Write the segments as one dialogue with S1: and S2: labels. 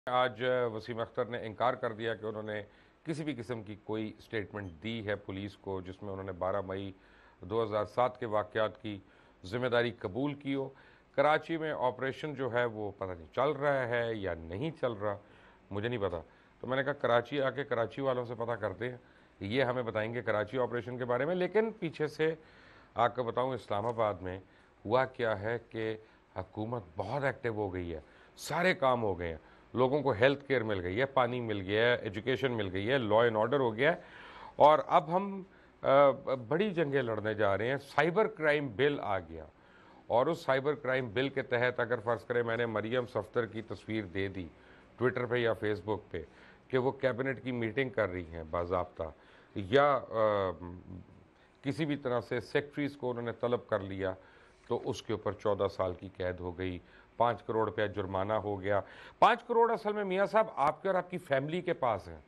S1: آج وسیم اختر نے انکار کر دیا کہ انہوں نے کسی بھی قسم کی کوئی سٹیٹمنٹ دی ہے پولیس کو جس میں انہوں نے 12 مئی 2007 کے واقعات کی ذمہ داری قبول کی ہو۔ کراچی میں آپریشن جو ہے وہ پتہ نہیں چل رہا ہے یا نہیں چل رہا، مجھے نہیں پتا۔ تو میں نے کہا کراچی آ کے کراچی والوں سے پتہ کرتے ہیں، یہ ہمیں بتائیں گے کراچی آپریشن کے بارے میں۔ لیکن پیچھے سے آپ کو بتاؤں اسلام آباد میں ہوا کیا ہے کہ حکومت بہت ایکٹیو ہو گئی ہے، سارے کام ہو گئے ہیں، لوگوں کو ہیلتھ کیئر مل گئی ہے، پانی مل گیا ہے، ایجوکیشن مل گئی ہے، لا اینڈ آرڈر ہو گیا ہے، اور اب ہم بڑی جنگیں لڑنے جا رہے ہیں۔ سائبر کرائم بل آ گیا، اور اس سائبر کرائم بل کے تحت اگر فرض کریں میں نے مریم صفدر کی تصویر دے دی ٹویٹر پہ یا فیس بک پہ کہ وہ کیبنٹ کی میٹنگ کر رہی ہیں باضابطہ، یا کسی بھی طرح سے سیکٹریز کو انہوں نے طلب کر لیا، تو اس کے اوپر 14 سال کی قید ہو گئی، 5 کروڑ روپیہ جرمانہ ہو گیا۔ 5 کروڑ اصل میں میاں صاحب آپ کے اور آپ کی فیملی کے پاس ہیں،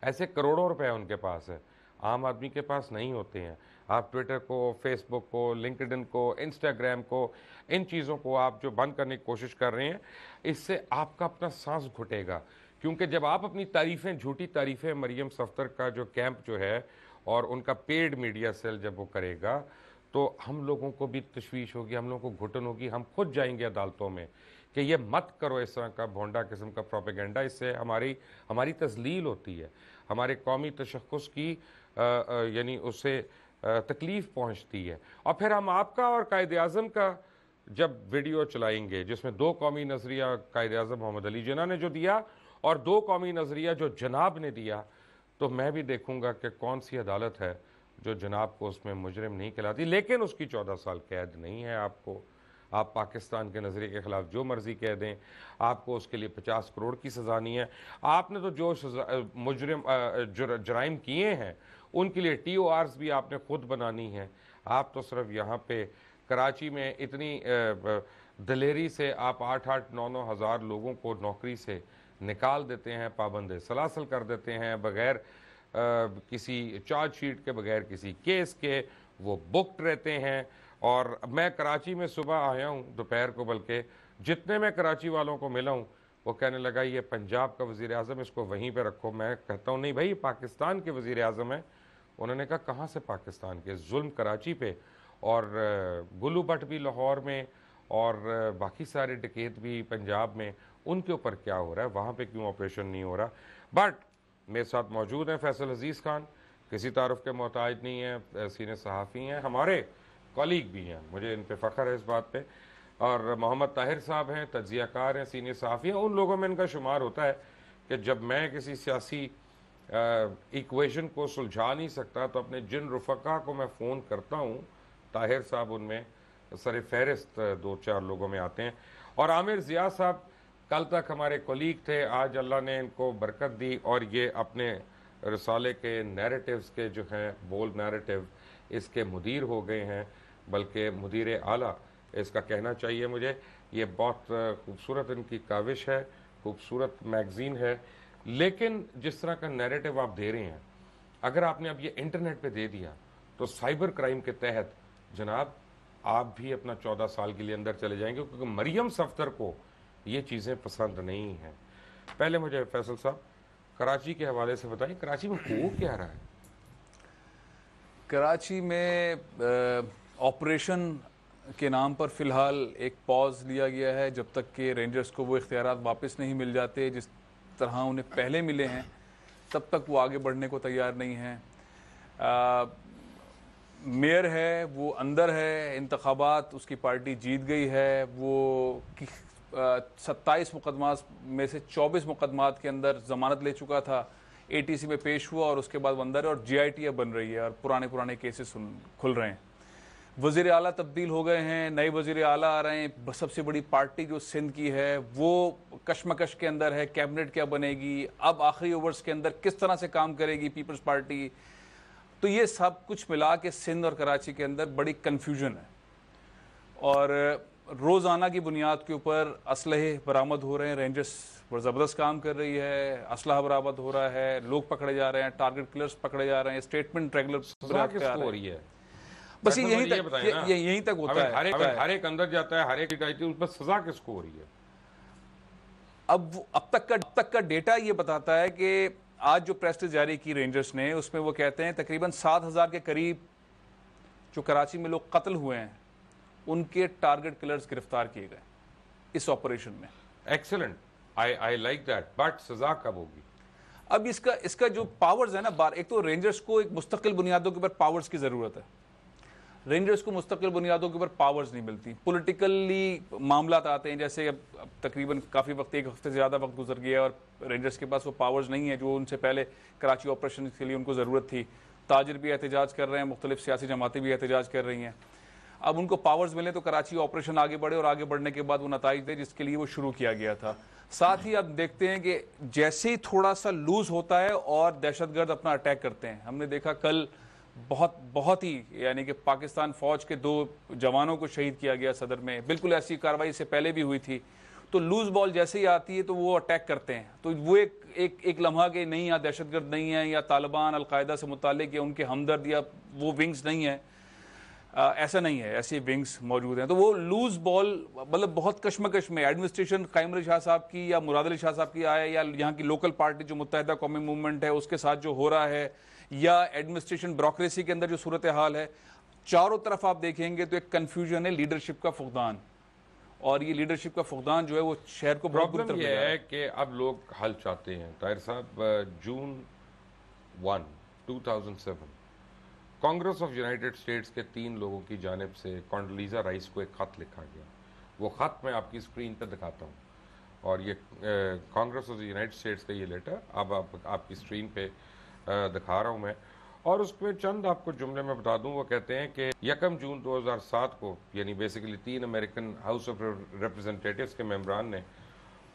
S1: ایسے کروڑوں روپے ان کے پاس ہے، عام آدمی کے پاس نہیں ہوتے ہیں۔ آپ ٹویٹر کو، فیس بک کو، لنکڈن کو، انسٹاگرام کو، ان چیزوں کو آپ جو بند کرنے کی کوشش کر رہے ہیں، اس سے آپ کا اپنا سانس گھٹے گا، کیونکہ جب آپ اپنی تعریفیں، جھوٹی تعریفیں مریم صفدر کا جو کیمپ جو ہے اور ان کا پیڈ میڈیا سیل جب وہ کرے گا، تو ہم لوگوں کو بھی تشویش ہوگی، ہم لوگوں کو گھٹن ہوگی، ہم خود جائیں گے عدالتوں میں کہ یہ مت کرو اس طرح کا بھونڈا قسم کا پروپیگنڈا، اس سے ہماری تذلیل ہوتی ہے، ہمارے قومی تشخص کی یعنی اس سے تکلیف پہنچتی ہے۔ اور پھر ہم آپ کا اور قائد اعظم کا جب ویڈیو چلائیں گے جس میں 2 قومی نظریہ قائد اعظم محمد علی جناح نے جو دیا اور 2 قومی نظریہ جو جناب نے دیا، تو میں بھی دیکھوں گا کہ کون سی عدالت ہے جو جناب کو اس میں مجرم نہیں کہلاتی۔ لیکن اس کی 14 سال قید نہیں ہے آپ کو، آپ پاکستان کے نظریے کے خلاف جو مرضی کہہ دیں، آپ کو اس کے لیے 50 کروڑ کی سزا نہیں ہے۔ آپ نے تو جو جرائم کیے ہیں ان کے لیے ٹی او آرز بھی آپ نے خود بنانی ہے۔ آپ تو صرف یہاں پہ کراچی میں اتنی دلیری سے آپ 8-8 9-9 ہزار لوگوں کو نوکری سے نکال دیتے ہیں، پابند سلاسل کر دیتے ہیں، بغیر کسی چارج شیٹ کے، بغیر کسی کیس کے وہ بکڈ رہتے ہیں۔ اور میں کراچی میں صبح آیا ہوں دوپہر کو، بلکہ جتنے میں کراچی والوں کو ملا ہوں وہ کہنے لگا یہ پنجاب کا وزیر اعظم، اس کو وہیں پہ رکھو۔ میں کہتا ہوں نہیں بھائی، پاکستان کے وزیر اعظم ہیں۔ انہوں نے کہا کہاں سے پاکستان کے؟ ظلم کراچی پہ، اور گلو بٹ بھی لاہور میں، اور باقی سارے ڈکیت بھی پنجاب میں، ان کے اوپر کیا ہو رہا ہے؟ وہاں پہ کیوں آپریشن نہیں ہو رہا؟ بٹ میرے ساتھ موجود ہیں فیصل عزیز خان، کسی تعارف کے محتاج نہیں ہیں، سینئر صحافی ہیں، ہمارے کولیگ بھی ہیں، مجھے ان پہ فخر ہے اس بات پہ، اور محمد طاہر صاحب ہیں، تجزیہ کار ہیں، سینئر صحافی ہیں۔ ان لوگوں میں ان کا شمار ہوتا ہے کہ جب میں کسی سیاسی ایکویشن کو سلجھا نہیں سکتا تو اپنے جن رفقا کو میں فون کرتا ہوں، طاہر صاحب ان میں سر فہرست 2-4 لوگوں میں آتے ہیں۔ اور عامر ضیاء صاحب کل تک ہمارے کولیگ تھے، آج اللہ نے ان کو برکت دی اور یہ اپنے رسالے کے نیریٹیوز کے جو ہیں بولڈ نیریٹیو، اس کے مدیر ہو گئے ہیں، بلکہ مدیر اعلیٰ اس کا کہنا چاہیے مجھے۔ یہ بہت خوبصورت ان کی کاوش ہے، خوبصورت میگزین ہے، لیکن جس طرح کا نیریٹیو آپ دے رہے ہیں، اگر آپ نے اب یہ انٹرنیٹ پہ دے دیا تو سائبر کرائم کے تحت جناب آپ بھی اپنا 14 سال کے لیے اندر چلے جائیں گے، کیونکہ مریم صفدر کو یہ چیزیں پسند نہیں ہیں۔ پہلے مجھے فیصل صاحب کراچی کے حوالے سے بتائیں، کراچی میں ہو کیا رہا ہے؟
S2: کراچی میں آپریشن کے نام پر فی الحال ایک پاز لیا گیا ہے جب تک کہ رینجرز کو وہ اختیارات واپس نہیں مل جاتے جس طرح انہیں پہلے ملے ہیں، تب تک وہ آگے بڑھنے کو تیار نہیں ہیں۔ میئر ہے وہ اندر ہے، انتخابات اس کی پارٹی جیت گئی ہے، وہ 27 مقدمات میں سے 24 مقدمات کے اندر ضمانت لے چکا تھا، اے ٹی سی میں پیش ہوا اور اس کے بعد وہ اندر ہے، اور جی آئی ٹی اب بن رہی ہے اور پرانے کیسز کھل رہے ہیں۔ وزیر اعلیٰ تبدیل ہو گئے ہیں، نئے وزیر اعلیٰ آ رہے ہیں، سب سے بڑی پارٹی جو سندھ کی ہے وہ کشمکش کے اندر ہے، کیبنٹ کیا بنے گی، اب آخری اوورز کے اندر کس طرح سے کام کرے گی پیپلز پارٹی۔ تو یہ سب کچھ ملا کے سندھ اور کراچی کے اندر بڑی کنفیوژن ہے، اور روزانہ کی بنیاد کے اوپر اسلحے برآمد ہو رہے ہیں، رینجرز زبردست کام کر رہی ہے، اسلحہ برآمد ہو رہا ہے، لوگ پکڑے جا رہے ہیں، ٹارگٹ کلرز پکڑے جا رہے ہیں، اسٹیٹمنٹ ریگولر
S1: سزا کس کو ہو رہی ہے؟
S2: بس یہیں تک ہوتا ہے۔
S1: ہر ایک اندر جاتا ہے، ہر ایک اس پر سزا کس کو ہو رہی ہے؟
S2: اب تک کا ڈیٹا یہ بتاتا ہے کہ آج جو پریس ریلیز جاری کی رینجرز نے، اس میں وہ کہتے ہیں تقریباً 7,000 کے قریب جو کراچی میں لوگ قتل ہوئے ہیں ان کے ٹارگٹ کلرز گرفتار کیے گئے اس آپریشن میں.
S1: Excellent, I like that, but سزا کب ہوگی؟
S2: اب اس کا جو پاورز ہے نا، ایک تو رینجرز کو ایک مستقل بنیادوں کے اوپر پاورز کی ضرورت ہے. رینجرز کو مستقل بنیادوں کے اوپر پاورز نہیں ملتی. پولیٹیکلی معاملات آتے ہیں، جیسے اب تقریباً کافی وقت، ایک ہفتے سے زیادہ وقت گزر گیا اور رینجرز کے پاس وہ پاورز نہیں ہے جو ان سے پہلے کراچی آپریشن کے لیے ان کو ضرورت تھی. تاجر بھی احتجاج کر رہے ہیں، مختلف سیاسی جماعتیں بھی احتجاج کر رہی ہیں. اب ان کو پاورز ملیں تو کراچی آپریشن آگے بڑھے اور آگے بڑھنے کے بعد وہ نتائج دے جس کے لیے وہ شروع کیا گیا تھا. ساتھ ہی اب دیکھتے ہیں کہ جیسے ہی تھوڑا سا لوز ہوتا ہے اور دہشت گرد اپنا اٹیک کرتے ہیں. ہم نے دیکھا کل بہت ہی، یعنی کہ پاکستان فوج کے 2 جوانوں کو شہید کیا گیا صدر میں. بالکل ایسی کارروائی سے پہلے بھی ہوئی تھی. تو لوز بال جیسے ہی آتی ہے تو وہ اٹیک کرتے ہیں. تو وہ ایک لمحہ کہ نہیں، یا دہشت گرد نہیں ہے، یا طالبان القاعدہ سے متعلق یا ان کے ہمدرد یا وہ ونگز نہیں ہیں، ایسا نہیں ہے، ایسے ونگز موجود ہیں. تو وہ لوز بال مطلب بہت کشمکش میں ایڈمنسٹریشن قائم علی شاہ صاحب کی یا مراد علی شاہ صاحب کی آئے، یا یہاں کی لوکل پارٹی جو متحدہ قومی موومنٹ ہے اس کے ساتھ جو ہو رہا ہے، یا ایڈمنسٹریشن بیوروکریسی کے اندر جو صورتحال ہے، چاروں طرف آپ دیکھیں گے تو ایک کنفیوژن ہے، لیڈرشپ کا فقدان. اور یہ لیڈرشپ کا فقدان جو ہے وہ شہر کو بہت بری طرف
S1: پرابلم
S2: لے
S1: یہ
S2: جا رہا
S1: ہے کہ اب لوگ حل چاہتے ہیں. طاہر صاحب، جون 1 2007 کانگریس آف یونائٹڈ اسٹیٹس کے 3 لوگوں کی جانب سے کونڈولیزا رائس کو ایک خط لکھا گیا. وہ خط میں آپ کی اسکرین پہ دکھاتا ہوں، اور یہ کانگریس آف یونائٹڈ اسٹیٹس کا یہ لیٹر اب آپ کی اسکرین پہ دکھا رہا ہوں میں. اور اس میں چند آپ کو جملے میں بتا دوں. وہ کہتے ہیں کہ 1 جون 2007 کو، یعنی basically 3 American house of representatives کے ممبران نے،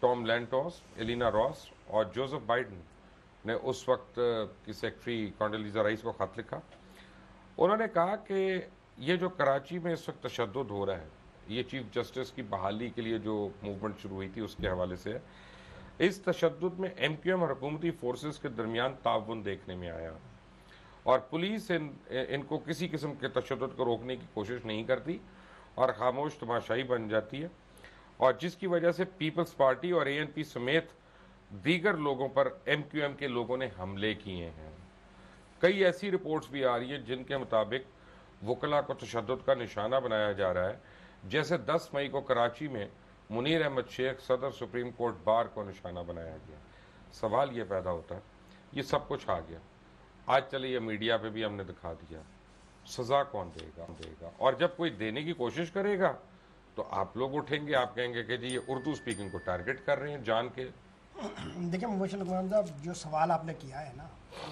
S1: ٹام لینٹوس، ایلینا راس اور جوزف بائیڈن نے اس وقت کی سیکرٹری کونڈولیزا رائس کو خط لکھا. انہوں نے کہا کہ یہ جو کراچی میں اس وقت تشدد ہو رہا ہے، یہ چیف جسٹس کی بحالی کے لیے جو موومنٹ شروع ہوئی تھی اس کے حوالے سے ہے. اس تشدد میں ایم کیو ایم اور حکومتی فورسز کے درمیان تعاون دیکھنے میں آیا، اور پولیس ان کو کسی قسم کے تشدد کو روکنے کی کوشش نہیں کرتی اور خاموش تماشائی بن جاتی ہے، اور جس کی وجہ سے پیپلز پارٹی اور اے این پی سمیت دیگر لوگوں پر ایم کیو ایم کے لوگوں نے حملے کیے ہیں. کئی ایسی رپورٹس بھی آ رہی ہیں جن کے مطابق وکلاء کو تشدد کا نشانہ بنایا جا رہا ہے، جیسے 10 مئی کو کراچی میں منیر احمد شیخ صدر سپریم کورٹ بار کو نشانہ بنایا گیا. سوال یہ پیدا ہوتا ہے، یہ سب کچھ آ گیا، آج چلے یہ میڈیا پہ بھی ہم نے دکھا دیا، سزا کون دے گا؟ اور جب کوئی دینے کی کوشش کرے گا تو آپ لوگ اٹھیں گے، آپ کہیں گے کہ جی یہ اردو سپیکنگ کو ٹارگٹ کر رہے ہیں جان کے.
S3: دیکھیں مبشر لقمان صاحب، جو سوال آپ نے کیا ہے نا،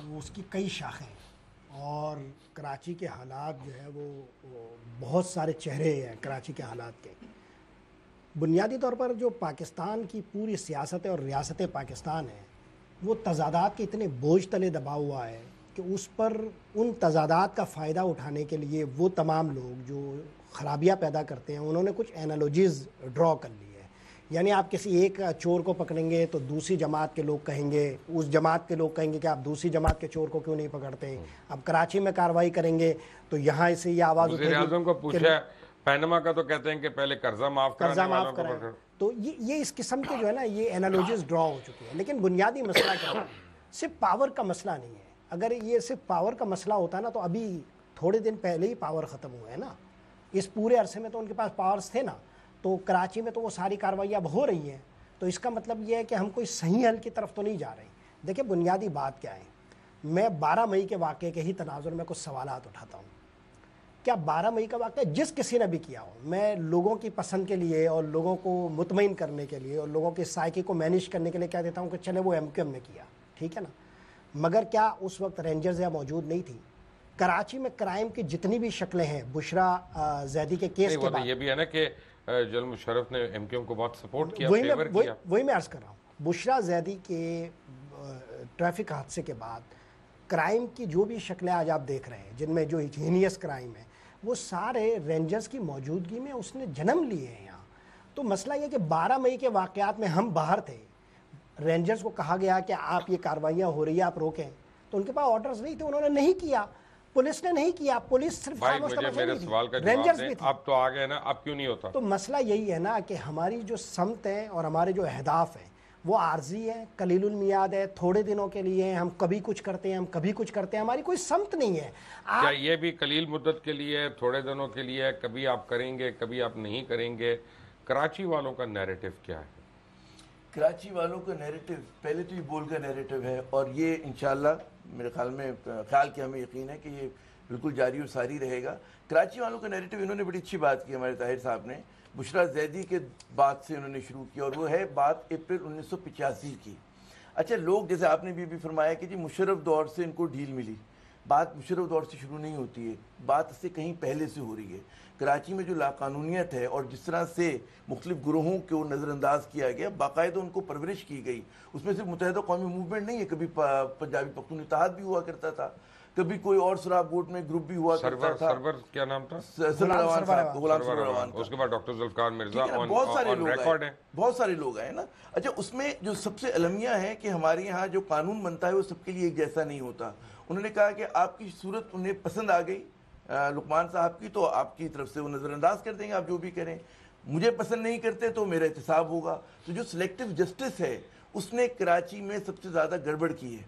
S3: وہ اس کی کئی شاخیں ہیں، اور کراچی کے حالات جو ہے وہ بہت سارے چہرے ہیں کراچی کے حالات کے. بنیادی طور پر جو پاکستان کی پوری سیاست اور ریاست پاکستان ہے وہ تضادات کے اتنے بوجھ تلے دبا ہوا ہے کہ اس پر ان تضادات کا فائدہ اٹھانے کے لیے وہ تمام لوگ جو خرابیاں پیدا کرتے ہیں انہوں نے کچھ اینالوجیز ڈرا کر لی ہے. یعنی آپ کسی ایک چور کو پکڑیں گے تو دوسری جماعت کے لوگ کہیں گے، اس جماعت کے لوگ کہیں گے کہ آپ دوسری جماعت کے چور کو کیوں نہیں پکڑتے. اب کراچی میں کارروائی کریں گے تو یہاں سے یہ آواز اٹھے گی،
S1: وزیر اعظم کو پوچھا پینما کا تو کہتے ہیں کہ پہلے قرضہ معاف
S3: کریں. تو یہ اس قسم کے جو ہے نا یہ اینالوجیز ڈرا ہو چکی ہیں. لیکن بنیادی مسئلہ کیا ہے؟ صرف پاور کا مسئلہ نہیں ہے. اگر یہ صرف پاور کا مسئلہ ہوتا نا تو ابھی تھوڑے دن پہلے ہی پاور ختم ہوئے ہیں نا. اس پورے عرصے میں تو ان کے پاس پاورز تھے نا، تو کراچی میں تو وہ ساری کارروائیاں اب ہو رہی ہیں. تو اس کا مطلب یہ ہے کہ ہم کوئی صحیح حل کی طرف تو نہیں جا رہے. دیکھیں بنیادی بات کیا ہے، میں 12 مئی کے واقعے کے ہی تناظر میں کچھ سوالات اٹھاتا ہوں. کیا 12 مئی کا واقعہ جس کسی نے بھی کیا ہو، میں لوگوں کی پسند کے لیے اور لوگوں کو مطمئن کرنے کے لیے اور لوگوں کی سائیکی کو مینیج کرنے کے لیے کہہ دیتا ہوں کہ چلے وہ ایم کیو ایم نے کیا، ٹھیک ہے نا. مگر کیا اس وقت رینجرز یا موجود نہیں تھی؟ کراچی میں کرائم کی جتنی بھی شکلیں ہیں، بشرا زیدی کے کیس کے بعد،
S1: یہ بھی ہے نا کہ جنرل مشرف نے ایم کیو ایم کو بہت سپورٹ کیا،
S3: وہی میں عرض کر رہا ہوں. بشرا زیدی کے ٹریفک حادثے کے بعد کرائم کی جو بھی شکلیں آج آپ دیکھ رہے ہیں، جن میں جو ہینیس کرائم ہے، وہ سارے رینجرز کی موجودگی میں اس نے جنم لیے ہیں یہاں. تو مسئلہ یہ کہ 12 مئی کے واقعات میں ہم باہر تھے، رینجرز کو کہا گیا کہ آپ یہ کارروائیاں ہو رہی ہیں آپ روکیں، تو ان کے پاس آرڈرز نہیں تھے، انہوں نے نہیں کیا، پولیس نے نہیں کیا. پولیس صرف
S1: میرے سوال کا جواب دیں، اب تو آ گئے نا، اب کیوں نہیں ہوتا؟
S3: تو مسئلہ یہی ہے نا کہ ہماری جو سمت ہے اور ہمارے جو اہداف ہیں وہ عارضی ہے, قلیل المیاد ہے, تھوڑے دنوں کے لیے ہیں, ہم کبھی کچھ کرتے ہیں, ہم کبھی کچھ کرتے ہیں, ہماری کوئی سمت نہیں ہے.
S1: کیا یہ بھی قلیل مدت کے لیے, تھوڑے دنوں کے لیے, کبھی آپ کریں گے کبھی آپ نہیں کریں گے؟ کراچی والوں کا نیریٹو کیا ہے؟
S4: کراچی والوں کا نیریٹو پہلے تو یہ بول کا نیریٹو ہے, اور یہ انشاءاللہ میرے خیال کہ ہمیں یقین ہے کہ یہ بالکل جاری و ساری رہے گا. کراچی والوں کا نیریٹو انہوں نے بڑی اچھی بات کی ہمارے طاہر صاحب نے, بشرا زیدی کے بعد سے انہوں نے شروع کیا, اور وہ ہے بات اپریل 1985 کی. اچھا, لوگ جیسے آپ نے بھی فرمایا کہ جی مشرف دور سے ان کو ڈھیل ملی, بات مشرف دور سے شروع نہیں ہوتی ہے, بات اس سے کہیں پہلے سے ہو رہی ہے. کراچی میں جو لاقانونیت ہے اور جس طرح سے مختلف گروہوں کو نظر انداز کیا گیا, باقاعدہ ان کو پرورش کی گئی, اس میں صرف متحدہ قومی موومنٹ نہیں ہے, کبھی پنجابی پختون اتحاد بھی ہوا کرتا تھا, کبھی کوئی اور سراب گوٹ میں گروپ بھی ہوا کرتا تھا.
S1: سرور کیا نام تھا؟
S4: غلام سرور روان.
S1: اس کے بعد ڈاکٹر ذوالفقار مرزا.
S4: بہت سارے لوگ آئے نا. اچھا, اس میں جو سب سے المیہ ہے کہ ہمارے یہاں جو قانون بنتا ہے وہ سب کے لیے ایک جیسا نہیں ہوتا. انہوں نے کہا کہ آپ کی صورت انہیں پسند آ گئی لقمان صاحب کی, تو آپ کی طرف سے وہ نظر انداز کر دیں گے, آپ جو بھی کریں. مجھے پسند نہیں کرتے تو میرا احتساب ہوگا. تو جو سلیکٹیو جسٹس ہے اس نے کراچی میں سب سے زیادہ گڑبڑ کی ہے,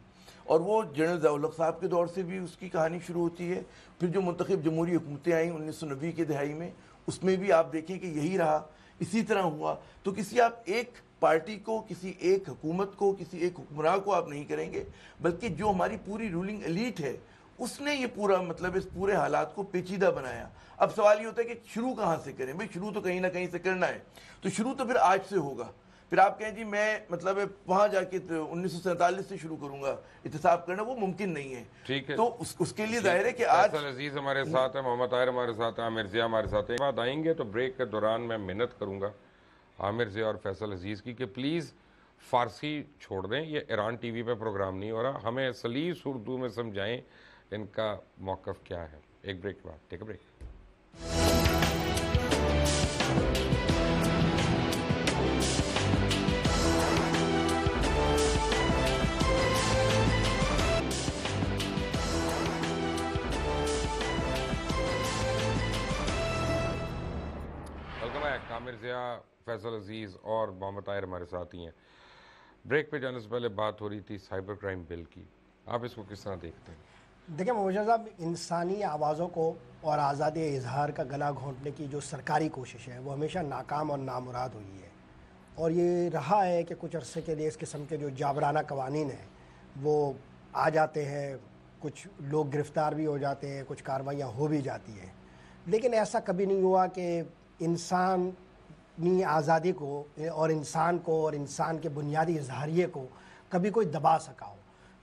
S4: اور وہ جنرل ضیاء الحق صاحب کے دور سے بھی اس کی کہانی شروع ہوتی ہے. پھر جو منتخب جمہوری حکومتیں آئیں 1990 کی دہائی میں, اس میں بھی آپ دیکھیں کہ یہی رہا, اسی طرح ہوا. تو کسی آپ ایک پارٹی کو, کسی ایک حکومت کو, کسی ایک حکمراں کو آپ نہیں کریں گے, بلکہ جو ہماری پوری رولنگ ایلیٹ ہے اس نے یہ پورا اس پورے حالات کو پیچیدہ بنایا. اب سوال یہ ہوتا ہے کہ شروع کہاں سے کریں؟ بھئی شروع تو کہیں نہ کہیں سے کرنا ہے, تو شروع تو پھر آج سے ہوگا. پھر آپ کہیں جی میں وہاں جا کے 1947 سے شروع کروں گا احتساب کرنا, وہ ممکن نہیں ہے.
S1: ٹھیک ہے,
S4: تو اس کے لیے ظاہر ہے کہ آج
S1: فیصل عزیز ہمارے ساتھ ہیں, محمد طاہر ہمارے ساتھ ہیں, عامر ضیاء ہمارے ساتھ ہیں. بعد آئیں گے تو بریک کے دوران میں منت کروں گا عامر ضیاء اور فیصل عزیز کی کہ پلیز فارسی چھوڑ دیں, یہ ایران ٹی وی پہ پروگرام نہیں ہو رہا, ہمیں سلیس اردو میں سمجھائیں ان کا موقف کیا ہے. ایک بریک کے بعد, ٹیک اے بریک. عامر ضیاء, فیصل عزیز اور محمد طاہر ہمارے ساتھ ہی ہیں. بریک پہ جانے سے پہلے بات ہو رہی تھی سائبر کرائم بل کی, آپ اس کو کس طرح دیکھتے ہیں؟
S3: دیکھیں مبشر صاحب, انسانی آوازوں کو اور آزادی اظہار کا گلا گھونٹنے کی جو سرکاری کوشش ہے وہ ہمیشہ ناکام اور نامراد ہوئی ہے, اور یہ رہا ہے کہ کچھ عرصے کے لیے اس قسم کے جو جابرانہ قوانین ہیں وہ آ جاتے ہیں, کچھ لوگ گرفتار بھی ہو جاتے ہیں, کچھ کارروائیاں ہو بھی جاتی ہیں, لیکن ایسا کبھی نہیں ہوا کہ انسانی آزادی کو اور انسان کو اور انسان کے بنیادی اظہاریے کو کبھی کوئی دبا سکا ہو.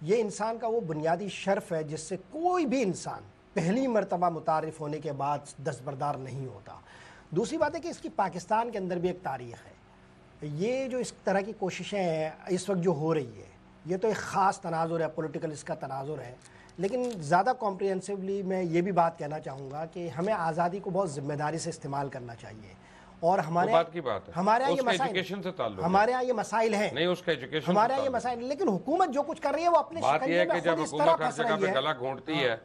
S3: یہ انسان کا وہ بنیادی شرف ہے جس سے کوئی بھی انسان پہلی مرتبہ متعارف ہونے کے بعد دستبردار نہیں ہوتا. دوسری بات ہے کہ اس کی پاکستان کے اندر بھی ایک تاریخ ہے. یہ جو اس طرح کی کوششیں ہیں اس وقت جو ہو رہی ہے, یہ تو ایک خاص تناظر ہے, پولیٹیکل اس کا تناظر ہے, لیکن زیادہ کمپریہنسولی میں یہ بھی بات کہنا چاہوں گا کہ ہمیں آزادی کو بہت ذمہ داری سے استعمال کرنا چاہیے. اور ہمارے ہمارے یہاں یہ مسائل ہیں, ہمارے یہاں یہ مسائل, لیکن حکومت جو کچھ کر رہی ہے وہ اپنے
S1: شکنجے میں خود اس طرح پھنس رہی ہے. گلا گھونٹتی ہے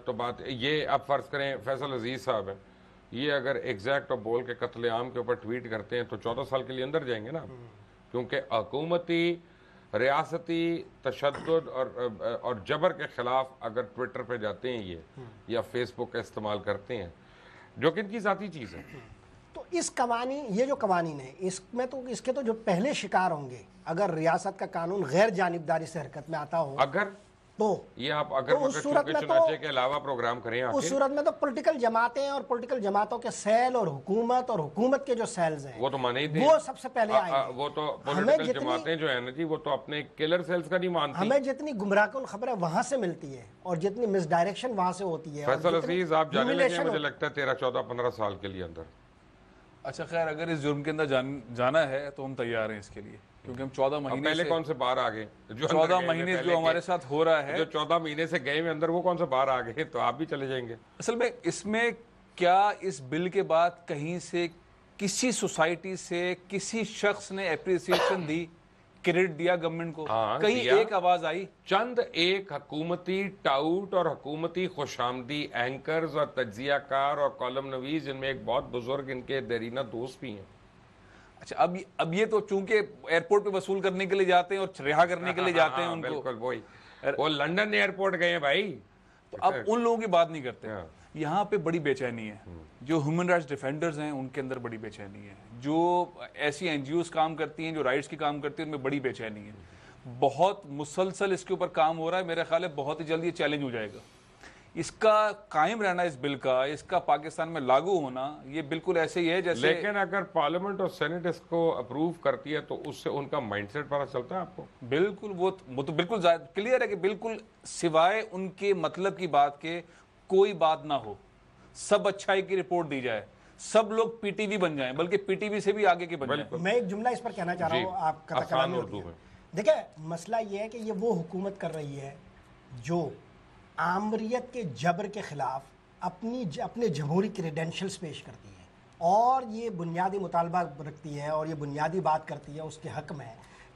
S1: تو بات یہ, اب فرض کریں فیصل عزیز صاحب ہیں, یہ اگر ایگزیکٹ اور بول کے قتل عام کے اوپر ٹویٹ کرتے ہیں تو 14 سال کے لیے اندر جائیں گے نا, کیونکہ حکومتی ریاستی تشدد اور جبر کے خلاف اگر ٹویٹر پہ جاتے ہیں یہ یا فیس بک کا استعمال کرتے ہیں, جو کہ ان کی ذاتی چیز ہے.
S3: تو اس یہ جو قوانین ہے اس میں تو اس کے تو جو پہلے شکار ہوں گے اگر ریاست کا قانون غیر جانبداری سے حرکت میں آتا ہو,
S1: اگر
S3: تو
S1: یہ آپ چنانچہ کے علاوہ پروگرام کریں,
S3: اس صورت میں تو پولیٹیکل جماعتیں اور پولیٹیکل جماعتوں کے سیل اور حکومت کے جو سیلز ہیں
S1: وہ تو مانے ہی تھے,
S3: وہ سب سے پہلے آئیں گے.
S1: وہ تو پولیٹیکل جماعتیں جو ہیں نا جی, وہ تو اپنے کلر سیلز کا نہیں مانتی.
S3: ہمیں جتنی گمراہ کن خبریں وہاں سے ملتی ہے اور جتنی مس ڈائریکشن وہاں سے ہوتی ہے.
S1: فیصل عزیز آپ جانے لگے مجھے لگتا ہے 13, 14, 15 سال کے لیے اندر.
S2: اچھا خیر, اگر اس جرم کے اندر جانا ہے تو ہم تیار ہیں اس کے لیے, کیونکہ ہم 14 مہینے
S1: پہلے کون سے باہر آ گئے,
S2: 14 مہینے جو ہمارے ساتھ ہو رہا ہے,
S1: جو 14 مہینے سے گئے میں اندر وہ کون سے باہر آ گئے, تو آپ بھی چلے جائیں گے.
S2: اصل میں اس میں کیا اس بل کے بعد کہیں سے کسی سوسائٹی سے کسی شخص نے اپریسیشن دی, کریڈٹ دیا گورنمنٹ کو, کہیں ایک آواز آئی؟
S1: چند ایک حکومتی ٹاؤٹ اور حکومتی خوش آمدی اینکرز اور تجزیہ کار اور کالم نویس, جن میں ایک بہت بزرگ ان کے دیرینہ دوست بھی ہیں.
S2: اچھا اب یہ تو چونکہ ایئرپورٹ پہ وصول کرنے کے لیے جاتے ہیں اور رہا کرنے کے لیے جاتے ہیں ان کو,
S1: بالکل وہی, وہ لندن ایئرپورٹ گئے ہیں بھائی,
S2: تو اب ان لوگوں کی بات نہیں کرتے. یہاں پہ بڑی بے چینی ہے, جو ہیومن رائٹس ڈیفینڈرز ہیں ان کے اندر بڑی بے چینی ہے, جو ایسی این جی اوز کام کرتی ہیں جو رائٹس کی کام کرتی ہیں ان میں بڑی بے چینی ہے. بہت مسلسل اس کے اوپر کام ہو رہا ہے, میرا خیال ہے بہت ہی جلد یہ چیلنج ہو جائے گا. اس کا قائم رہنا, اس بل کا, اس کا پاکستان میں لاگو ہونا, یہ بالکل ایسے ہی ہے جیسے.
S1: لیکن اگر پارلیمنٹ اور سینٹ اس کو اپروو کرتی ہے تو اس سے ان کا مائنڈ سیٹ پتہ چلتا ہے آپ کو.
S2: بالکل, وہ تو بالکل کلیئر ہے کہ بالکل سوائے ان کے مطلب کی بات کے کوئی بات نہ ہو, سب اچھائی کی رپورٹ دی جائے, سب لوگ پی ٹی وی بن جائیں, بلکہ پی ٹی وی سے بھی آگے کے بن جائیں.
S3: میں ایک جملہ اس پر کہنا چاہ رہا ہوں, آپ کا کلام اردو میں. دیکھیں مسئلہ یہ ہے کہ یہ وہ حکومت کر رہی ہے جو آمریت کے جبر کے خلاف اپنے جمہوری کریڈینشلز پیش کرتی ہے, اور یہ بنیادی مطالبہ رکھتی ہے اور یہ بنیادی بات کرتی ہے اس کے حق میں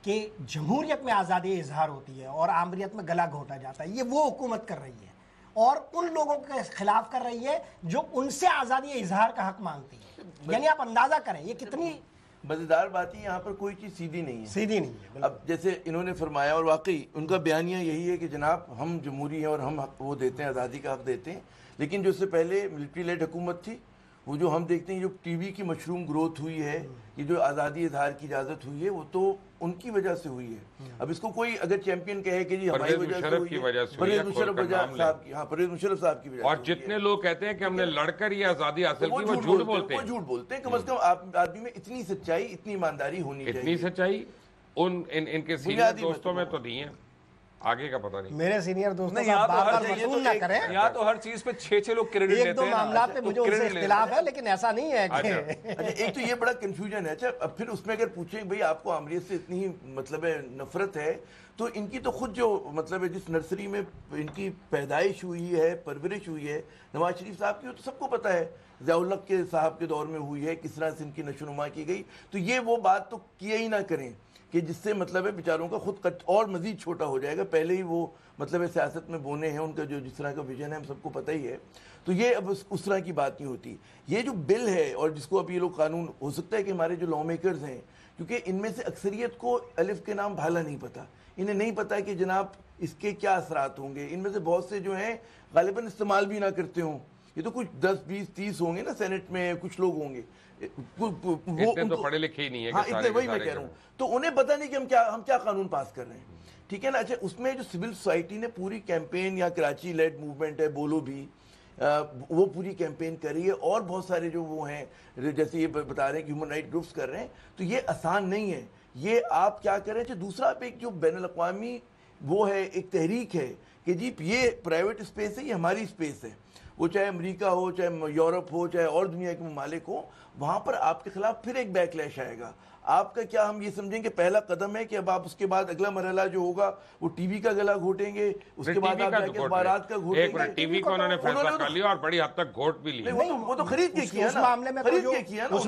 S3: کہ جمہوریت میں آزادی اظہار ہوتی ہے اور آمریت میں گلا گھونٹا جاتا ہے. یہ وہ حکومت کر رہی ہے اور ان لوگوں کے خلاف کر رہی ہے جو ان سے آزادی اظہار کا حق مانگتی ہے. یعنی آپ اندازہ کریں یہ کتنی
S4: مزیدار بات ہے, یہاں پر کوئی چیز سیدھی نہیں ہے,
S3: سیدھی نہیں ہے.
S4: اب جیسے انہوں نے فرمایا, اور واقعی ان کا بیانیہ یہی ہے کہ جناب ہم جمہوری ہیں اور ہم وہ دیتے ہیں, آزادی کا حق دیتے ہیں, لیکن جو اس سے پہلے ملٹری لیڈ حکومت تھی, وہ جو ہم دیکھتے ہیں جو ٹی وی کی مشروم گروتھ ہوئی ہے, یہ جو آزادی اظہار کی اجازت ہوئی ہے, وہ تو ان کی وجہ سے ہوئی ہے. اب اس کو کوئی اگر چیمپئن کہے کہ جی ہماری وجہ سے ہوئی ہے, پرویز مشرف صاحب کی وجہ سے,
S1: اور جتنے لوگ کہتے ہیں کہ ہم نے لڑ کر یہ آزادی حاصل کی, وہ جھوٹ بولتے ہیں.
S4: وہ جھوٹ بولتے ہیں. کم از کم آدمی میں اتنی سچائی, اتنی ایمانداری ہونی چاہیے.
S1: اتنی سچائی ان کے سینئر دوستوں میں تو نہیں ہے, آگے کا پتہ نہیں.
S3: میرے سینئر دوستوں کا بار مسئول نہ کریں,
S2: یہاں تو ہر چیز پہ 6 لوگ کریڈٹ لیتے ہیں.
S3: ایک دو معاملات پہ مجھے ان سے اختلاف ہے, لیکن ایسا نہیں ہے کہ
S4: ایک تو یہ بڑا کنفیوژن ہے. اچھا اب پھر اس میں اگر پوچھیں بھئی آپ کو آمریت سے اتنی مطلب ہے نفرت ہے, تو ان کی تو خود جو مطلب ہے جس نرسری میں ان کی پیدائش ہوئی ہے, پرورش ہوئی ہے نواز شریف صاحب کی, وہ تو سب کو پتہ ہے ضیاء الحق کے صاحب کے دور میں ہوئی ہے, کس طرح سے ان کی نشو و نما کی گئی. تو یہ وہ بات تو کیا ہی نہ کریں کہ جس سے مطلب ہے بیچاروں کا خود اور مزید چھوٹا ہو جائے گا. پہلے ہی وہ مطلب ہے سیاست میں بونے ہیں, ان کا جو جس طرح کا ویژن ہے ہم سب کو پتہ ہی ہے. تو یہ اب اس طرح کی بات نہیں ہوتی. یہ جو بل ہے اور جس کو اب یہ لوگ قانون, ہو سکتا ہے کہ ہمارے جو لا میکرز ہیں, کیونکہ ان میں سے اکثریت کو الف کے نام بھالا نہیں پتہ, انہیں نہیں پتہ کہ جناب اس کے کیا اثرات ہوں گے. ان میں سے بہت سے جو ہیں غالباً استعمال بھی نہ کرتے ہوں. یہ تو کچھ 10 20 30 ہوں گے نا سینٹ میں, کچھ لوگ ہوں گے,
S1: اتنے تو پڑھے لکھے ہی نہیں ہے.
S4: ہاں اتنے, وہی میں کہہ رہا ہوں. تو انہیں پتہ نہیں کہ ہم کیا قانون پاس کر رہے ہیں. ٹھیک ہے نا. اچھا اس میں جو سول سوسائٹی نے پوری کیمپین, یا کراچی لیڈ موومنٹ ہے بولو بھی, وہ پوری کیمپین کری ہے, اور بہت سارے جو وہ ہیں جیسے یہ بتا رہے ہیں کہ ہیومن رائٹ گروپس کر رہے ہیں. تو یہ آسان نہیں ہے. یہ آپ کیا کریں. دوسرا آپ ایک جو بین الاقوامی وہ ہے, ایک تحریک ہے کہ جی یہ پرائیویٹ اسپیس ہے, یہ ہماری اسپیس ہے. وہ چاہے امریکہ ہو, چاہے یورپ ہو, چاہے اور دنیا کے ممالک ہوں, وہاں پر آپ کے خلاف پھر ایک بیک لیش آئے گا. آپ کا کیا ہم یہ سمجھیں کہ پہلا قدم ہے کہ اب آپ اس کے بعد اگلا مرحلہ جو ہوگا وہ ٹی وی کا گلا گھوٹیں گے, اس کے بعد آپ جا کے اخبارات کا گھوٹیں گے.
S1: ٹی وی کو انہوں نے فیصلہ کر لیا اور بڑی حد تک گھوٹ بھی لی.
S4: وہ تو خرید کے کیا نا, خرید کے کیا نا,
S3: اس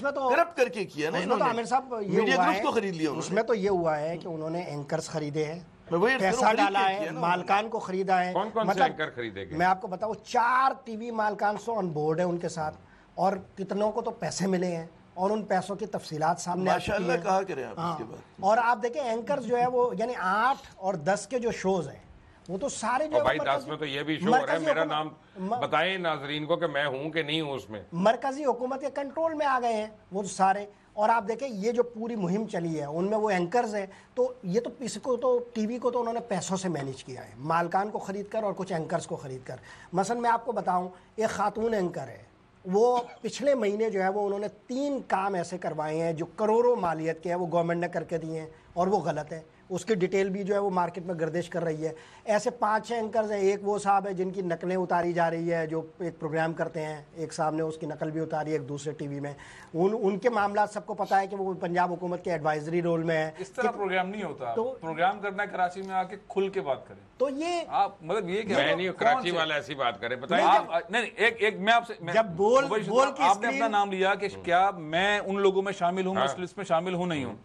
S3: میں تو
S4: کرپٹ کر کے کیا نا انہوں نے.
S3: عامر صاحب
S4: میڈیا گروپس کو خرید لیا.
S3: اس میں تو یہ ہوا ہے کہ انہوں نے اینکرز خریدے ہیں, پیسہ ڈالا ہے, مالکان کو خریدا ہے.
S1: کون کون سے اینکر خریدے گئے
S3: میں آپ کو بتاؤں 4 ٹی وی مالکان سو آن بورڈ ہے ان کے ساتھ, اور کتنوں کو تو پیسے ملے ہیں, اور ان پیسوں کی تفصیلات سامنے آ چکی ہیں.
S4: کہا کریں آپ اس کے بعد.
S3: اور آپ دیکھیں اینکرز جو ہے وہ یعنی 8 اور 10 کے جو شوز ہیں وہ تو سارے جو
S1: بھائی 10 میں تو یہ بھی شو ہو رہا ہے, میرا نام بتائیں ناظرین کو کہ میں ہوں کہ نہیں ہوں اس میں.
S3: مرکزی حکومت کے کنٹرول میں آ گئے ہیں وہ سارے. اور آپ دیکھیں یہ جو پوری مہم چلی ہے ان میں وہ اینکرز ہیں, تو یہ تو اس کو تو ٹی وی کو تو انہوں نے پیسوں سے مینیج کیا ہے, مالکان کو خرید کر اور کچھ اینکرز کو خرید کر. مثلا میں آپ کو بتاؤں, ایک خاتون اینکر ہے, وہ پچھلے مہینے جو ہے وہ انہوں نے 3 کام ایسے کروائے ہیں جو کروڑوں مالیت کے ہیں, وہ گورنمنٹ نے کر کے دیے ہیں, اور وہ غلط ہے. اس کی ڈیٹیل بھی جو ہے وہ مارکیٹ میں گردش کر رہی ہے. ایسے 5-6 اینکرز ہیں. ایک وہ صاحب ہے جن کی نقلیں اتاری جا رہی ہے, جو ایک پروگرام کرتے ہیں, ایک صاحب نے اس کی نقل بھی اتاری ہے ایک دوسرے ٹی وی میں. ان کے معاملات سب کو پتہ ہے کہ وہ پنجاب حکومت کے ایڈوائزری رول میں ہے.
S2: اس طرح پروگرام نہیں ہوتا. پروگرام کرنا ہے کراچی میں آ کے کھل کے بات کریں.
S3: تو یہ
S2: آپ مطلب یہ کہ
S1: میں نہیں, کراچی والا ایسی بات کریں. بتائیں
S2: نہیں, ایک میں آپ سے,
S3: جب بول کی
S2: آپ نے اپنا نام لیا کہ کیا میں ان لوگوں میں شامل ہوں, میں اس لسٹ میں شامل ہوں نہیں ہوں.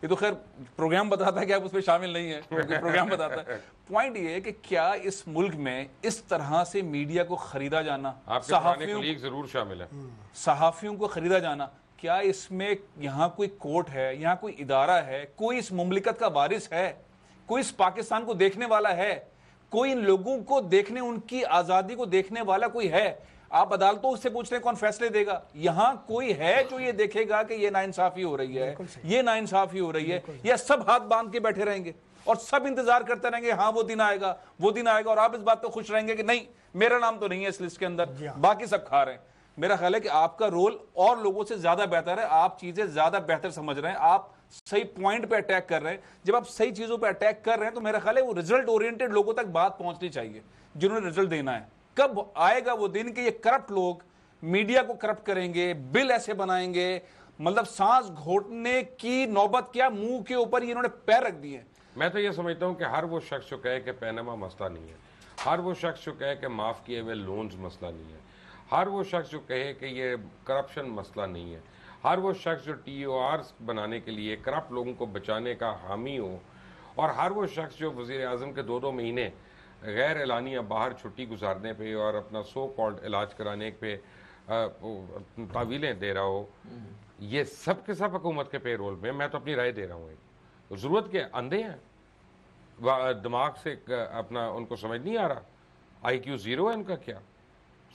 S2: یہ تو خیر پروگرام بتاتا ہے کہ آپ اس میں شامل نہیں ہیں, پروگرام بتاتا ہے. پوائنٹ یہ ہے کہ کیا اس ملک میں اس طرح سے میڈیا کو خریدا جانا,
S1: آپ کے پرانے کولیگ ضرور شامل ہیں,
S2: صحافیوں کو خریدا جانا, کیا اس میں یہاں کوئی کورٹ ہے, یہاں کوئی ادارہ ہے, کوئی اس مملکت کا وارث ہے, کوئی اس پاکستان کو دیکھنے والا ہے, کوئی ان لوگوں کو دیکھنے, ان کی آزادی کو دیکھنے والا کوئی ہے؟ آپ عدالتوں سے پوچھ رہے ہیں کون فیصلے دے گا؟ یہاں کوئی ہے جو یہ دیکھے گا کہ یہ ناانصافی ہو رہی ہے, یہ ناانصافی ہو رہی ہے؟ یا سب ہاتھ باندھ کے بیٹھے رہیں گے اور سب انتظار کرتے رہیں گے ہاں وہ دن آئے گا, وہ دن آئے گا, اور آپ اس بات پہ خوش رہیں گے کہ نہیں میرا نام تو نہیں ہے اس لسٹ کے اندر, باقی سب کھا رہے ہیں؟ میرا خیال ہے کہ آپ کا رول اور لوگوں سے زیادہ بہتر ہے, آپ چیزیں زیادہ بہتر سمجھ رہے ہیں, آپ صحیح پوائنٹ پہ اٹیک کر رہے ہیں. جب آپ صحیح چیزوں پہ اٹیک کر رہے ہیں تو میرا خیال ہے وہ رزلٹ اورینٹڈ لوگوں تک بات پہنچنی چاہیے جنہوں نے رزلٹ دینا ہے. کب آئے گا وہ دن کہ یہ کرپٹ لوگ میڈیا کو کرپٹ کریں گے, بل ایسے بنائیں گے, مطلب سانس گھوٹنے کی نوبت کیا منہ کے اوپر انہوں نے پیر رکھ دیے.
S1: میں تو یہ سمجھتا ہوں کہ ہر وہ شخص جو کہے کہ پیناما مسئلہ نہیں ہے, ہر وہ شخص جو کہے کہ معاف کیے ہوئے لونز مسئلہ نہیں ہے, ہر وہ شخص جو کہے کہ یہ کرپشن مسئلہ نہیں ہے, ہر وہ شخص جو ٹی او آرز بنانے کے لیے کرپٹ لوگوں کو بچانے کا حامی ہو, اور ہر وہ شخص جو وزیر اعظم کے 2 مہینے غیر اعلانیہ باہر چھٹی گزارنے پہ اور اپنا سو کالڈ علاج کرانے پہ تعویلیں دے رہا ہو, یہ سب کے سب حکومت کے پے رول میں. میں تو اپنی رائے دے رہا ہوں, ضرورت کے اندھے ہیں, دماغ سے اپنا ان کو سمجھ نہیں آ رہا, آئی کیو 0 ہے ان کا کیا؟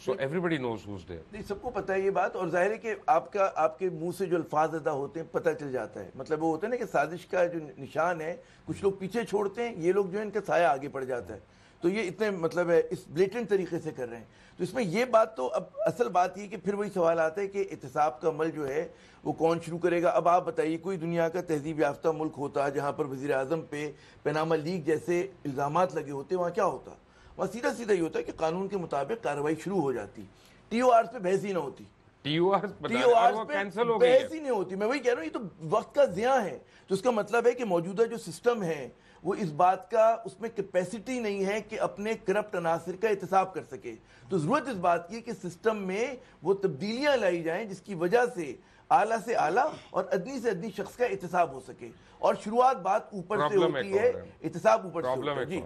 S1: So every knows who's there.
S4: نہیں, سب کو پتہ ہے یہ بات, اور ظاہر ہے کہ آپ کے منہ سے جو الفاظ ادا ہوتے ہیں پتہ چل جاتا ہے. مطلب وہ ہوتا ہے نا کہ سازش کا جو نشان ہے کچھ لوگ پیچھے چھوڑتے ہیں, یہ لوگ جو ہے ان کا سایہ آگے پڑ جاتا ہے. تو یہ اتنے مطلب ہے اس بلیٹنٹ طریقے سے کر رہے ہیں. تو اس میں یہ بات تو اب اصل بات یہ کہ پھر وہی سوال آتا ہے کہ احتساب کا عمل جو ہے وہ کون شروع کرے گا. اب آپ بتائیے کوئی دنیا کا تہذیب یافتہ ملک ہوتا جہاں پر وزیر اعظم پہ پیناما لیگ جیسے الزامات لگے ہوتے, وہاں کیا ہوتا؟ وہاں سیدھا سیدھا یہ ہوتا ہے کہ قانون کے مطابق کارروائی شروع ہو جاتی, ٹی او آرز پہ بحث ہی نہ ہوتی,
S1: ٹی او آرز
S4: پہ بحث ہی نہیں ہوتی. میں وہی کہہ رہا ہوں, یہ تو وقت کا ضیاع ہے. تو اس کا مطلب ہے کہ موجودہ جو سسٹم ہے وہ اس بات کا, اس میں کیپیسٹی نہیں ہے کہ اپنے کرپٹ عناصر کا احتساب کر سکے. تو ضرورت اس بات کی کہ سسٹم میں وہ تبدیلیاں لائی جائیں جس کی وجہ سے اعلیٰ سے اعلیٰ اور ادنی سے ادنی شخص کا احتساب ہو سکے. اور شروعات بات اوپر سے ہوتی ہے, احتساب اوپر سے ہوتا ہے. جی,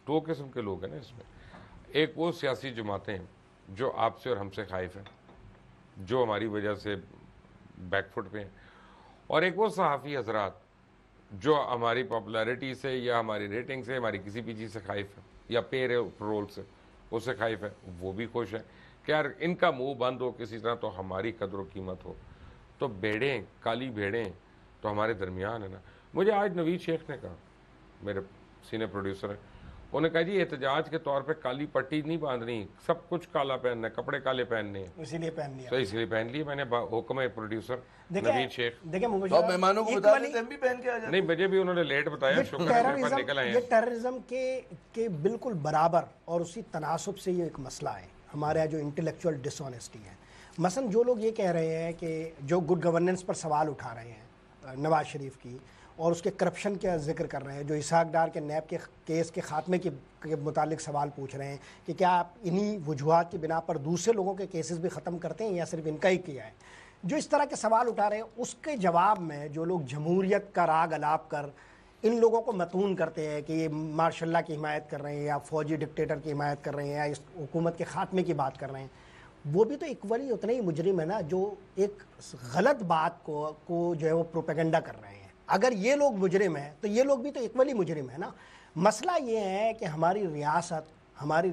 S1: 2 قسم کے لوگ ہیں نا اس میں. ایک وہ سیاسی جماعتیں جو آپ سے اور ہم سے خائف ہیں, جو ہماری وجہ سے بیک فٹ پہ ہیں, اور ایک وہ صحافی حضرات جو ہماری پاپولیرٹی سے یا ہماری ریٹنگ سے, ہماری کسی بھی چیز سے خائف ہے, یا پے رول سے اس سے خائف ہے. وہ بھی خوش ہیں کہ یار ان کا منہ بند ہو کسی طرح تو ہماری قدر و قیمت ہو. تو بھیڑیں, کالی بھیڑیں تو ہمارے درمیان ہے نا. مجھے آج نوید شیخ نے کہا, میرے سینئر پروڈیوسر ہیں, انہوں نے کہا جی احتجاج کے طور پہ کالی پٹی نہیں باندھنی, سب کچھ کالا پہننا ہے, کپڑے کالے پہننے ہیں,
S3: اسی لیے پہن لیا.
S1: تو اس لیے پہن لیے میں نے, حکم ہے پروڈیوسر نوید شیخ.
S3: دیکھیں
S4: تو مہمانوں کو بتا دیتے ہم بھی پہن کے آ جاتے.
S1: نہیں, مجھے بھی انہوں نے لیٹ بتایا, شکر ہے کہ نکل آئے ہیں.
S3: یہ ٹیررزم کے بالکل برابر اور اسی تناسب سے یہ ایک مسئلہ ہے ہمارے یہاں جو انٹلیکچوئل ڈس آنیسٹی ہے. مثلا جو لوگ یہ کہہ رہے ہیں کہ جو گڈ گورننس پر سوال اٹھا رہے ہیں نواز شریف کی, اور اس کے کرپشن کا ذکر کر رہے ہیں, جو اسحاق ڈار کے نیب کے کیس کے خاتمے کے متعلق سوال پوچھ رہے ہیں کہ کیا آپ انہی وجوہات کی بنا پر دوسرے لوگوں کے کیسز بھی ختم کرتے ہیں یا صرف ان کا ہی کیا ہے, جو اس طرح کے سوال اٹھا رہے ہیں, اس کے جواب میں جو لوگ جمہوریت کا راگ الاپ کر ان لوگوں کو متون کرتے ہیں کہ یہ ماشاء اللہ کی حمایت کر رہے ہیں یا فوجی ڈکٹیٹر کی حمایت کر رہے ہیں یا اس حکومت کے خاتمے کی بات کر رہے ہیں, وہ بھی تو ایکولی اتنے ہی مجرم ہے نا جو ایک غلط بات کو جو ہے وہ پروپیگنڈا کر رہے ہیں. اگر یہ لوگ مجرم ہیں تو یہ لوگ بھی تو ایکولی مجرم ہے نا. مسئلہ یہ ہے کہ ہماری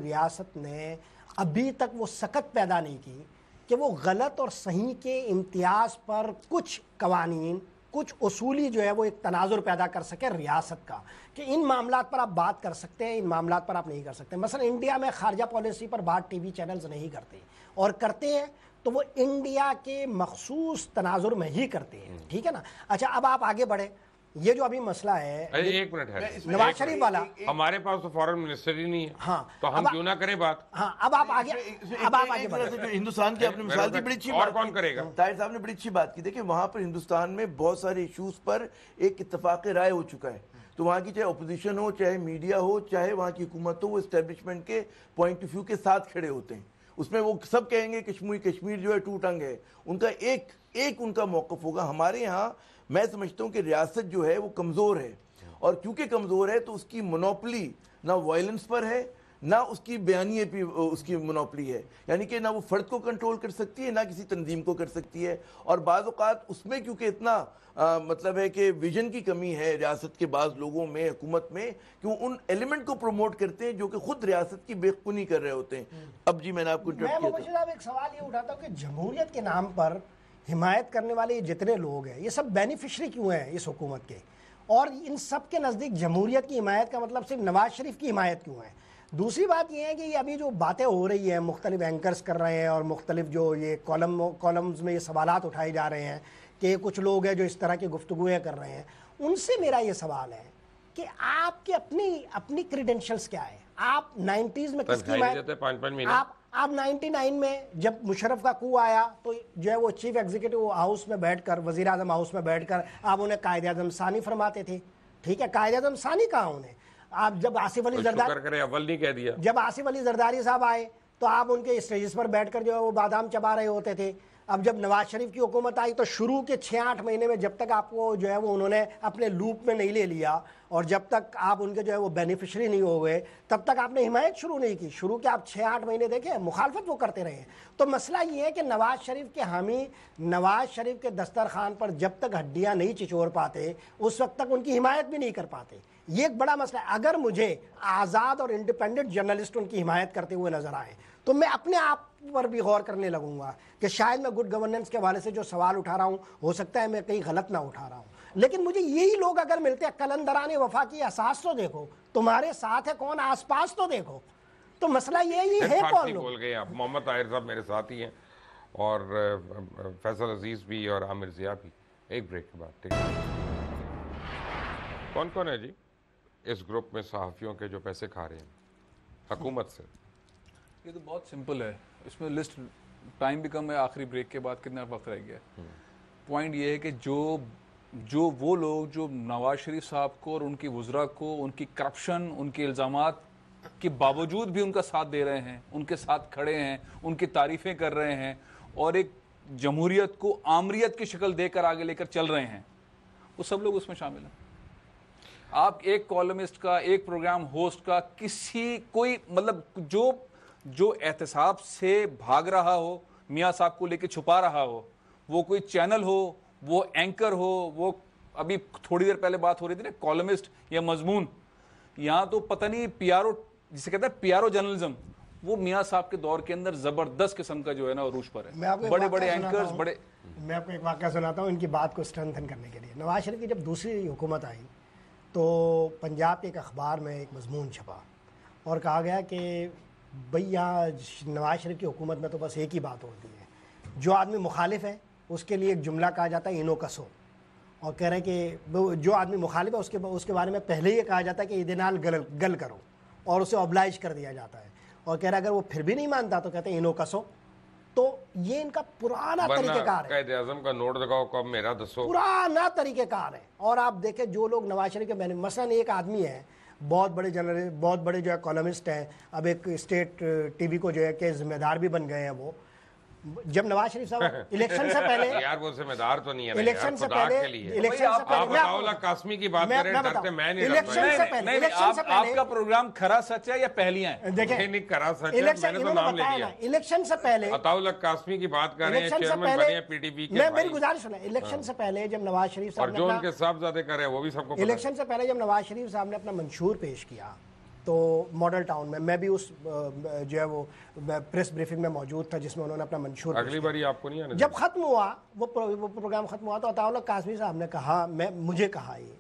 S3: ریاست نے ابھی تک وہ سکت پیدا نہیں کی کہ وہ غلط اور صحیح کے امتیاز پر کچھ قوانین, کچھ اصولی جو ہے وہ ایک تناظر پیدا کر سکے ریاست کا, کہ ان معاملات پر آپ بات کر سکتے ہیں, ان معاملات پر آپ نہیں کر سکتے. مثلا انڈیا میں خارجہ پالیسی پر بات ٹی وی چینلز نہیں کرتے, اور کرتے ہیں تو وہ انڈیا کے مخصوص تناظر میں ہی کرتے ہیں, ٹھیک ہے نا. اچھا, اب آپ آگے بڑھیں. یہ جو ابھی مسئلہ ہے,
S1: ایک منٹ ہے,
S3: نواز شریف والا,
S1: ہمارے پاس تو فارن منسٹر ہی نہیں ہے,
S3: ہاں,
S1: تو ہم کیوں نہ کریں بات.
S3: ہاں, اب آپ آگے بڑھیں.
S4: جو ہندوستان کی اپنی مثال دی, بڑی اچھی بات,
S1: اور کون کرے گا؟
S4: طاہر صاحب نے بڑی اچھی بات کی. دیکھیں وہاں پر ہندوستان میں بہت سارے ایشوز پر ایک اتفاق رائے ہو چکا ہے. تو وہاں کی چاہے اپوزیشن ہو, چاہے میڈیا ہو, چاہے وہاں کی حکومت ہو, وہ اسٹیبلشمنٹ کے پوائنٹ آف ویو کے ساتھ کھڑے ہوتے ہیں. اس میں وہ سب کہیں گے کشمیر جو ہے ٹو ٹنگ ہے, ان کا ایک ان کا موقف ہوگا. ہمارے یہاں میں سمجھتا ہوں کہ ریاست جو ہے وہ کمزور ہے, اور کیونکہ کمزور ہے تو اس کی مونوپلی نہ وائلنس پر ہے, نہ اس کی بیانیے پہ اس کی منوپلی ہے، یعنی کہ نہ وہ فرد کو کنٹرول کر سکتی ہے نہ کسی تنظیم کو کر سکتی ہے. اور بعض اوقات اس میں کیونکہ اتنا مطلب ہے کہ ویژن کی کمی ہے ریاست کے بعض لوگوں میں، حکومت میں، کہ وہ ان ایلیمنٹ کو پروموٹ کرتے ہیں جو کہ خود ریاست کی بے خونی کر رہے ہوتے ہیں. اب جی میں نے آپ کو
S3: میں مبشر صاحب ایک سوال یہ اٹھاتا ہوں کہ جمہوریت کے نام پر حمایت کرنے والے یہ جتنے لوگ ہیں یہ سب بینیفیشری کیوں ہیں اس حکومت کے، اور ان سب کے نزدیک جمہوریت کی حمایت کا مطلب صرف نواز شریف کی حمایت کیوں ہے؟ دوسری بات یہ ہے کہ یہ ابھی جو باتیں ہو رہی ہیں مختلف اینکرز کر رہے ہیں اور مختلف جو یہ کالمز میں یہ سوالات اٹھائے جا رہے ہیں کہ کچھ لوگ ہیں جو اس طرح کی گفتگویں کر رہے ہیں، ان سے میرا یہ سوال ہے کہ آپ کے اپنی کریڈنشلز کیا ہے؟ آپ 90s میں کس کی حمایت، آپ 99 میں جب مشرف کا کو آیا تو جو ہے وہ چیف ایگزیکٹو ہاؤس میں بیٹھ کر، وزیر اعظم ہاؤس میں بیٹھ کر آپ انہیں قائد اعظم ثانی فرماتے تھے. ٹھیک ہے، قائد اعظم ثانی کہاں انہیں؟ آپ جب آصف علی زرداری جب آصف علی زرداری صاحب آئے تو آپ ان کے اسٹیجز پر بیٹھ کر جو ہے وہ بادام چبا رہے ہوتے تھے. اب جب نواز شریف کی حکومت آئی تو شروع کے 6-8 مہینے میں جب تک آپ کو جو ہے وہ انہوں نے اپنے لوپ میں نہیں لے لیا اور جب تک آپ ان کے جو ہے وہ بینیفیشری نہیں ہو گئے تب تک آپ نے حمایت شروع نہیں کی. شروع کے آپ 6-8 مہینے دیکھیں مخالفت وہ کرتے رہے. تو مسئلہ یہ ہے کہ نواز شریف کے حامی نواز شریف کے دسترخوان پر جب تک ہڈیاں نہیں چچور پاتے اس وقت تک ان کی حمایت بھی نہیں کر پاتے. یہ ایک بڑا مسئلہ ہے. اگر مجھے آزاد اور انڈیپینڈنٹ جرنلسٹ ان کی حمایت کرتے ہوئے نظر آئے تو میں اپنے آپ پر بھی غور کرنے لگوں گا کہ شاید میں گڈ گورننس کے حوالے سے جو سوال اٹھا رہا ہوں ہو سکتا ہے میں کہیں غلط نہ اٹھا رہا ہوں. لیکن مجھے یہی لوگ اگر ملتے ہیں، قلندران وفا کی اساس تو دیکھو، تمہارے ساتھ ہے کون، آس پاس تو دیکھو. تو مسئلہ یہ ہے کون لوگ.
S1: بول گئے آپ. محمد طاہر صاحب میرے ساتھ ہی ہیں اور فیصل عزیز بھی اور عامر ضیاء بھی. ایک بریک کے بعد کون کون ہے جی اس گروپ میں صحافیوں کے جو پیسے کھا رہے ہیں حکومت سے؟
S2: یہ تو بہت سمپل ہے، اس میں لسٹ ٹائم بھی کم ہے، آخری بریک کے بعد کتنا وقت رہ گیا ہے. پوائنٹ یہ ہے کہ جو وہ لوگ جو نواز شریف صاحب کو اور ان کی وزراء کو ان کی کرپشن، ان کے الزامات کے باوجود بھی ان کا ساتھ دے رہے ہیں، ان کے ساتھ کھڑے ہیں، ان کی تعریفیں کر رہے ہیں اور ایک جمہوریت کو آمریت کی شکل دے کر آگے لے کر چل رہے ہیں، وہ سب لوگ اس میں شامل ہیں. آپ ایک کالمسٹ کا، ایک پروگرام ہوسٹ کا، کوئی مطلب جو احتساب سے بھاگ رہا ہو، میاں صاحب کو لے کے چھپا رہا ہو، وہ کوئی چینل ہو، وہ اینکر ہو، وہ ابھی تھوڑی دیر پہلے بات ہو رہی تھی نا کالمسٹ یا مضمون، یہاں تو پتہ نہیں پی آر او جسے کہتے ہیں پی آر او جرنلزم، وہ میاں صاحب کے دور کے اندر زبردست قسم کا جو ہے نا عروج پر ہے. بڑے بڑے اینکرز بڑے.
S3: میں آپ کو ایک واقعہ سناتا ہوں ان کی بات کو اسٹرینتھن کرنے کے لیے. نواز شریف کی جب دوسری حکومت آئی تو پنجاب کے ایک اخبار میں ایک مضمون چھپا اور کہا گیا کہ بھئی یہاں نواز شریف کی حکومت میں تو بس ایک ہی بات ہوتی ہے، جو آدمی مخالف ہے اس کے لیے ایک جملہ کہا جاتا ہے انو کسو، اور کہہ رہے ہیں کہ جو آدمی مخالف ہے اس کے بارے میں پہلے یہ کہا جاتا ہے کہ ادینال گل کرو اور اسے اوبلائج کر دیا جاتا ہے، اور کہہ رہا ہے اگر وہ پھر بھی نہیں مانتا تو کہتے ہیں انو کسو. تو یہ ان کا پرانا طریقہ کار ہے.
S1: قائد اعظم کا نوٹ دکھاؤ کب میرا دسو،
S3: پرانا طریقہ کار ہے. اور آپ دیکھیں جو لوگ نواز شریف کے مثلاً ایک آدمی ہے بہت بڑے جو ہے کالمسٹ ہیں، اب ایک اسٹیٹ ٹی وی کو جو ہے کہ ذمہ دار بھی بن گئے ہیں. وہ جب نواز شریف صاحب الیکشن سے پہلے
S1: یار وہ ذمہ دار تو نہیں ہے،
S3: الیکشن سے پہلے
S1: آپ عطاءاللہ قاسمی کی بات کریں ڈرتے میں نہیں ڈرتا.
S2: آپ کا پروگرام کھرا سچ ہے یا پہلیاں ہیں؟
S1: دیکھیں کھرا سچ ہے، میں نے تو نام لے لیا.
S3: الیکشن سے پہلے
S1: عطاءاللہ قاسمی کی بات کر رہے ہیں، چیئرمین بنے ہیں پی ٹی پی کے.
S3: میری گزارش سنیں، الیکشن سے پہلے جب نواز شریف صاحب
S1: اور جو ان کے صاحبزادے کر رہے ہیں وہ بھی سب کو،
S3: الیکشن سے پہلے جب نواز شریف صاحب نے اپنا منشور پیش کیا تو ماڈل ٹاؤن میں بھی اس جو ہے وہ پریس بریفنگ میں موجود تھا جس میں انہوں نے اپنا منشور پیش
S1: اگلی باری آپ کو نہیں آنے
S3: جب ختم ہوا وہ پروگرام ختم ہوا تو عطاءاللہ قاسمی صاحب نے کہا، مجھے کہا یہ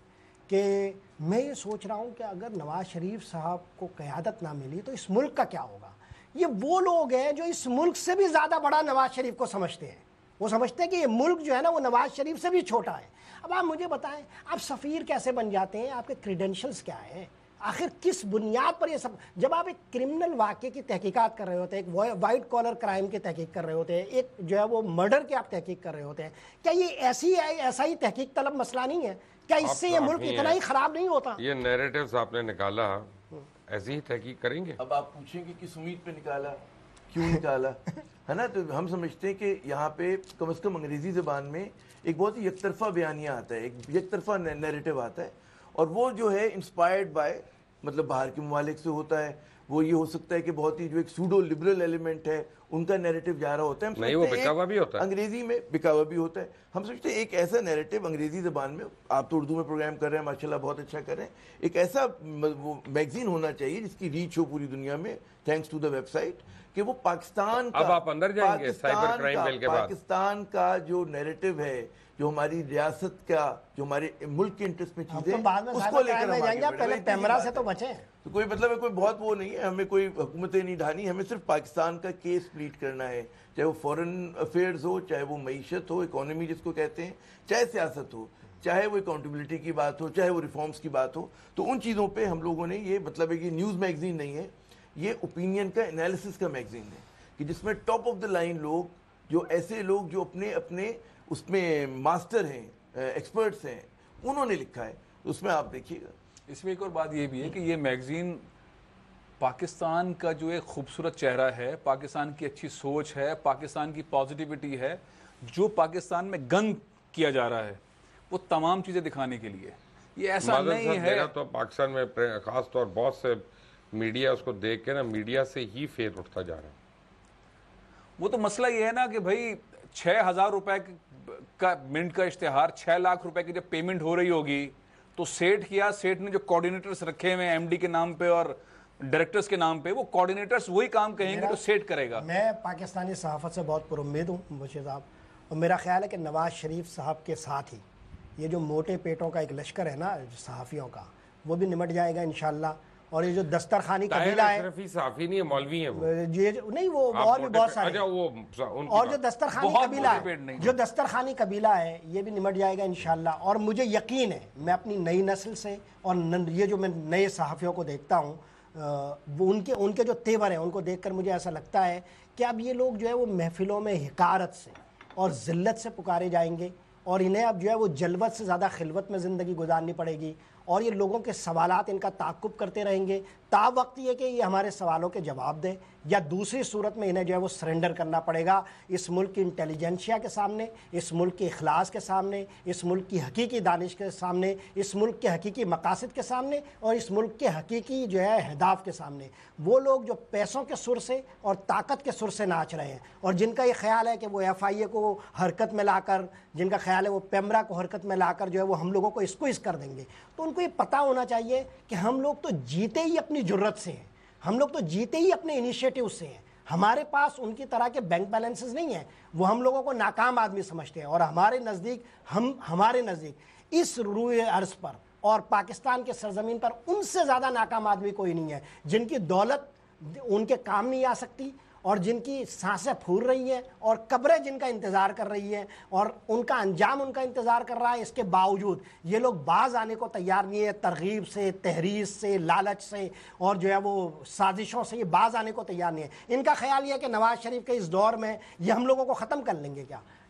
S3: کہ میں یہ سوچ رہا ہوں کہ اگر نواز شریف صاحب کو قیادت نہ ملی تو اس ملک کا کیا ہوگا. یہ وہ لوگ ہیں جو اس ملک سے بھی زیادہ بڑا نواز شریف کو سمجھتے ہیں. وہ سمجھتے ہیں کہ یہ ملک جو ہے نا وہ نواز شریف سے بھی چھوٹا ہے. اب آپ مجھے بتائیں آپ سفیر کیسے بن جاتے ہیں، آپ کے کریڈنشلز کیا ہیں، آخر کس بنیاد پر یہ سب. جب آپ ایک کرمنل واقعے کی تحقیقات کر رہے ہوتے ہیں، ایک وائٹ کالر کرائم کی تحقیق کر رہے ہوتے ہیں، ایک جو ہے وہ مرڈر کی آپ تحقیق کر رہے ہوتے ہیں، کیا یہ ایسا ہی تحقیق طلب مسئلہ نہیں ہے؟ کیا اس سے یہ ملک اتنا ہی خراب نہیں ہوتا؟
S1: یہ نیریٹیوز آپ نے نکالا، ایسی ہی تحقیق کریں گے.
S4: اب آپ پوچھیں گے کس امید پہ نکالا، کیوں نکالا ہے نا. تو ہم سمجھتے ہیں کہ یہاں پہ کم از کم انگریزی زبان میں ایک بہت ہی یک طرفہ بیانیہ آتا ہے، ایک یک طرفہ نیریٹیو آتا ہے، اور وہ جو ہے انسپائرڈ بائی مطلب باہر کے ممالک سے ہوتا ہے، وہ یہ ہو سکتا ہے کہ بہت ہی جو ایک سوڈو لبرل ایلیمنٹ ہے ان کا نیریٹو جا رہا ہوتا ہے.
S1: نہیں وہ بکا ہوا بھی ہوتا ہے,
S4: انگریزی میں بکا ہوا بھی ہوتا ہے. ہم سوچتے ہیں ایک ایسا نیریٹو انگریزی زبان میں, آپ تو اردو میں پروگرام کر رہے ہیں ماشاءاللہ بہت اچھا کر رہے ہیں, ایک ایسا میگزین ہونا چاہیے جس کی ریچ ہو پوری دنیا میں thanks to the website, کہ وہ پاکستان کا,
S1: اب آپ اندر جائیں گے سائبر کرائم بل کے بعد,
S4: پاکستان کا جو نیریٹو ہے, جو ہماری ریاست کا, جو ہمارے ملک کے انٹرسٹ میں چیزیں, اس کو لے کر ہم آگے بڑھیں.
S3: پہلے پیمرا سے تو بچیں.
S4: تو کوئی مطلب ہے, کوئی بہت وہ نہیں ہے, ہمیں کوئی حکومتیں نہیں ڈھانی, ہمیں صرف پاکستان کا کیس پلیٹ کرنا ہے, چاہے وہ فورن افیئرز ہو, چاہے وہ معیشت ہو, اکانومی جس کو کہتے ہیں, چاہے سیاست ہو, چاہے وہ اکاؤنٹیبلٹی کی بات ہو, چاہے وہ ریفارمز کی بات ہو. تو ان چیزوں پہ ہم لوگوں نے یہ مطلب ہے کہ نیوز میگزین نہیں ہے, یہ اوپینین کا انالیسس کا میگزین ہے, کہ جس میں ٹاپ آف دا لائن لوگ, جو ایسے لوگ جو اپنے اس میں ماسٹر ہیں, ایکسپرٹس ہیں, انہوں نے لکھا ہے, اس میں آپ دیکھیے گا.
S2: اس میں ایک اور بات یہ بھی ہے کہ یہ میگزین پاکستان کا جو ایک خوبصورت چہرہ ہے, پاکستان کی اچھی سوچ ہے, پاکستان کی پازیٹیوٹی ہے, جو پاکستان میں گند کیا جا رہا ہے وہ تمام چیزیں دکھانے کے لیے. یہ ایسا نہیں ہے,
S1: تو پاکستان میں خاص طور بہت سے میڈیا اس کو دیکھ کے نا میڈیا سے ہی فیل اٹھتا جا رہا ہے.
S2: وہ تو مسئلہ یہ ہے نا کہ بھائی 6,000 روپے کا منٹ کا اشتہار, 6 لاکھ روپے کی جب پیمنٹ ہو رہی ہوگی تو سیٹ نے جو کوارڈینیٹرز رکھے ہوئے ہیں ایم ڈی کے نام پہ اور ڈائریکٹرز کے نام پہ, وہ کوارڈینیٹرز وہی کام کہیں گے تو سیٹ کرے گا.
S3: میں پاکستانی صحافت سے بہت پر امید ہوں مجھے صاحب, اور میرا خیال ہے کہ نواز شریف صاحب کے ساتھ ہی یہ جو موٹے پیٹوں کا ایک لشکر ہے نا صحافیوں کا, وہ بھی نمٹ جائے گا انشاءاللہ. اور یہ جو دسترخوانی قبیلہ ہے,
S1: صرف ہی صحافی نہیں ہے, مولوی ہیں وہ,
S3: نہیں وہ اور بھی بہت سارے, اور جو دسترخوانی قبیلہ ہے, جو دسترخوانی قبیلہ ہے, یہ بھی نمٹ جائے گا انشاءاللہ. اور مجھے یقین ہے, میں اپنی نئی نسل سے اور یہ جو میں نئے صحافیوں کو دیکھتا ہوں, وہ ان کے جو تیور ہیں ان کو دیکھ کر مجھے ایسا لگتا ہے کہ اب یہ لوگ جو ہے وہ محفلوں میں حقارت سے اور ذلت سے پکارے جائیں گے, اور انہیں اب جو ہے وہ جلوت سے زیادہ خلوت میں زندگی گزارنی پڑے گی, اور یہ لوگوں کے سوالات ان کا تعاقب کرتے رہیں گے تا وقت یہ کہ یہ ہمارے سوالوں کے جواب دیں, یا دوسری صورت میں انہیں جو ہے وہ سرنڈر کرنا پڑے گا اس ملک کی انٹیلیجنسیا کے سامنے, اس ملک کے اخلاص کے سامنے, اس ملک کی حقیقی دانش کے سامنے, اس ملک کے حقیقی مقاصد کے سامنے, اور اس ملک کے حقیقی جو ہے اہداف کے سامنے. وہ لوگ جو پیسوں کے سر سے اور طاقت کے سر سے ناچ رہے ہیں, اور جن کا یہ خیال ہے کہ وہ ایف آئی اے کو حرکت میں لا کر, جن کا خیال ہے وہ پیمرا کو حرکت میں لا کر جو ہے وہ ہم لوگوں کو اسکوئز کر دیں گے, تو ان کو یہ پتہ ہونا چاہیے کہ ہم لوگ تو جیتے ہی اپنی جرت سے ہیں, ہم لوگ تو جیتے ہی اپنے انیشیٹو سے ہیں. ہمارے پاس ان کی طرح کے بینک بیلنسز نہیں ہیں, وہ ہم لوگوں کو ناکام آدمی سمجھتے ہیں, اور ہمارے نزدیک اس روئے عرض پر اور پاکستان کے سرزمین پر ان سے زیادہ ناکام آدمی کوئی نہیں ہے, جن کی دولت ان کے کام نہیں آ سکتی, اور جن کی سانسیں پھول رہی ہیں, اور قبریں جن کا انتظار کر رہی ہیں, اور ان کا انجام ان کا انتظار کر رہا ہے. اس کے باوجود یہ لوگ باز آنے کو تیار نہیں ہے, ترغیب سے, تحریض سے, لالچ سے, اور جو ہے وہ سازشوں سے یہ باز آنے کو تیار نہیں ہے. ان کا خیال یہ ہے کہ نواز شریف کے اس دور میں یہ ہم لوگوں کو ختم کر لیں گے.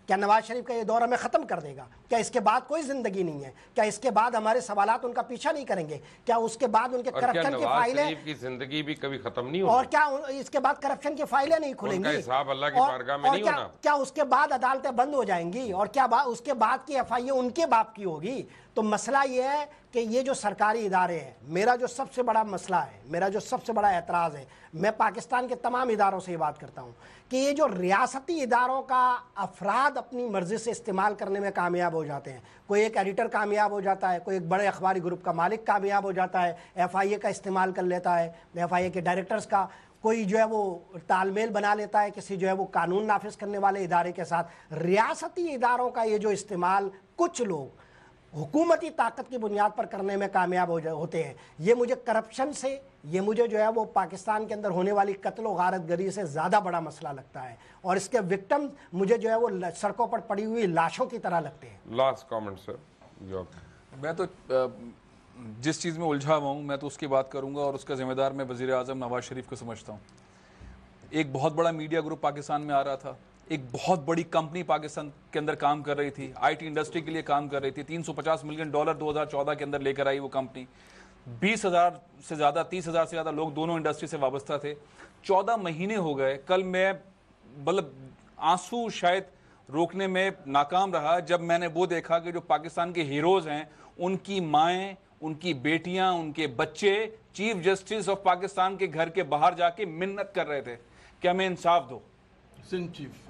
S3: کیا نواز شریف کا یہ دور ہمیں ختم کر دے گا؟ کیا اس کے بعد کوئی زندگی نہیں ہے؟ کیا اس کے بعد ہمارے سوالات ان کا پیچھا نہیں کریں گے؟ کیا اس کے بعد ان کے کرپشن کی فائلیں
S1: کی زندگی بھی کبھی ختم نہیں ہوگی؟
S3: اور کیا اس کے بعد کرپشن کی فائلیں نہیں کھلیں گی؟
S1: حساب اللہ کی بارگاہ میں نہیں ہونا؟
S3: کیا اس کے بعد عدالتیں بند ہو جائیں گی؟ اور کیا اس کے بعد کی ایف آئی اے ان کے باپ کی ہوگی؟ تو مسئلہ یہ ہے کہ یہ جو سرکاری ادارے ہیں, میرا جو سب سے بڑا مسئلہ ہے, میرا جو سب سے بڑا اعتراض ہے, میں پاکستان کے تمام اداروں سے یہ بات کرتا ہوں کہ یہ جو ریاستی اداروں کا افراد اپنی مرضی سے استعمال کرنے میں کامیاب ہو جاتے ہیں, کوئی ایک ایڈیٹر کامیاب ہو جاتا ہے, کوئی ایک بڑے اخباری گروپ کا مالک کامیاب ہو جاتا ہے, ایف آئی اے کا استعمال کر لیتا ہے, ایف آئی اے کے ڈائریکٹرز کا, کوئی جو ہے وہ تال میل بنا لیتا ہے کسی جو ہے وہ قانون نافذ کرنے والے ادارے کے ساتھ. ریاستی اداروں کا یہ جو استعمال کچھ لوگ حکومتی طاقت کی بنیاد پر کرنے میں کامیاب ہوتے ہیں, یہ مجھے کرپشن سے, یہ مجھے جو ہے وہ پاکستان کے اندر ہونے والی قتل و غارت گری سے زیادہ بڑا مسئلہ لگتا ہے, اور اس کے وکٹم مجھے جو ہے وہ سڑکوں پر پڑی ہوئی لاشوں کی طرح لگتے ہیں.
S1: لاسٹ کامنٹ سر.
S2: میں تو جس چیز میں الجھا ہوا ہوں میں تو اس کی بات کروں گا, اور اس کا ذمہ دار میں وزیر اعظم نواز شریف کو سمجھتا ہوں. ایک بہت بڑا میڈیا گروپ پاکستان میں آ رہا تھا, ایک بہت بڑی کمپنی پاکستان کے اندر کام کر رہی تھی, آئی ٹی انڈسٹری کے لیے کام کر رہی تھی, $350 ملین 2014 کے اندر لے کر آئی وہ کمپنی. 20,000 سے زیادہ 30,000 سے زیادہ لوگ دونوں انڈسٹری سے وابستہ تھے. 14 مہینے ہو گئے. کل میں مطلب آنسو شاید روکنے میں ناکام رہا جب میں نے وہ دیکھا کہ جو پاکستان کے ہیروز ہیں ان کی مائیں, ان کی بیٹیاں, ان کے بچے چیف جسٹس آف پاکستان کے گھر کے باہر جا کے منت کر رہے تھے کہ ہمیں انصاف دو.
S4: سندھ چیف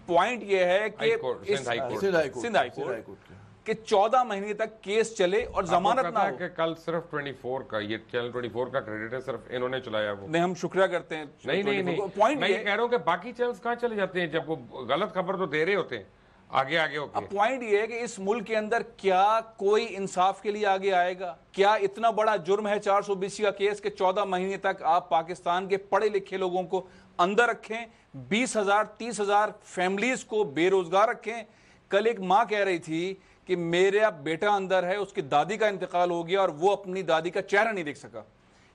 S2: پوائنٹ یہ ہے کہ
S4: سندھ ہائی کورٹ
S2: کہ 14 مہینے تک کیس چلے اور ضمانت نہ ہو.
S1: کہ کل صرف 24 کا, یہ چینل 24 کا کریڈٹ ہے, صرف انہوں نے چلایا وہ.
S2: نہیں, ہم شکریہ کرتے ہیں.
S1: نہیں,
S2: پوائنٹ
S1: میں یہ کہہ رہا ہوں کہ باقی چینلز کہاں چلے جاتے ہیں جب وہ غلط خبر تو دے رہے ہوتے ہیں آگے ہو کے.
S2: اب پوائنٹ یہ ہے کہ اس ملک کے اندر کیا کوئی انصاف کے لیے آگے آئے گا؟ کیا اتنا بڑا جرم ہے 420 کا کیس کہ 14 مہینے تک آپ پاکستان کے پڑھے لکھے لوگوں کو اندر رکھیں, 20,000 30,000 فیملیز کو بے روزگار رکھیں؟ کل ایک ماں کہہ رہی تھی کہ میرا بیٹا اندر ہے, اس کی دادی کا انتقال ہو گیا اور وہ اپنی دادی کا چہرہ نہیں دیکھ سکا.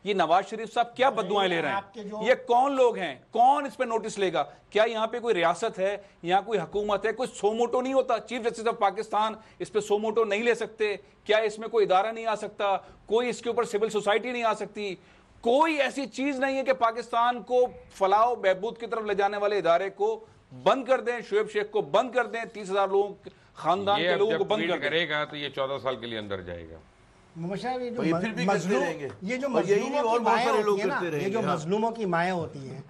S2: یہ نواز شریف صاحب کیا بددعائیں لے رہے ہیں؟ یہ کون لوگ ہیں؟ کون اس پہ نوٹس لے گا؟ کیا یہاں پہ کوئی ریاست ہے, یہاں کوئی حکومت ہے؟ کوئی سو موٹو نہیں ہوتا؟ چیف جسٹس آف پاکستان اس پہ سو موٹو نہیں لے سکتے کیا؟ اس میں کوئی ادارہ نہیں آ سکتا؟ کوئی اس کے اوپر سول سوسائٹی نہیں آ سکتی؟ کوئی ایسی چیز نہیں ہے کہ پاکستان کو فلاح و بہبود کی طرف لے جانے والے ادارے کو بند کر دیں, شعیب شیخ کو بند کر دیں, 30,000 لوگوں خاندان کے لوگوں کو بند کر
S1: کرے گا تو یہ 14 سال کے لیے اندر جائے گا.
S3: یہ جو مظلوموں کی مائیں ہوتی ہیں,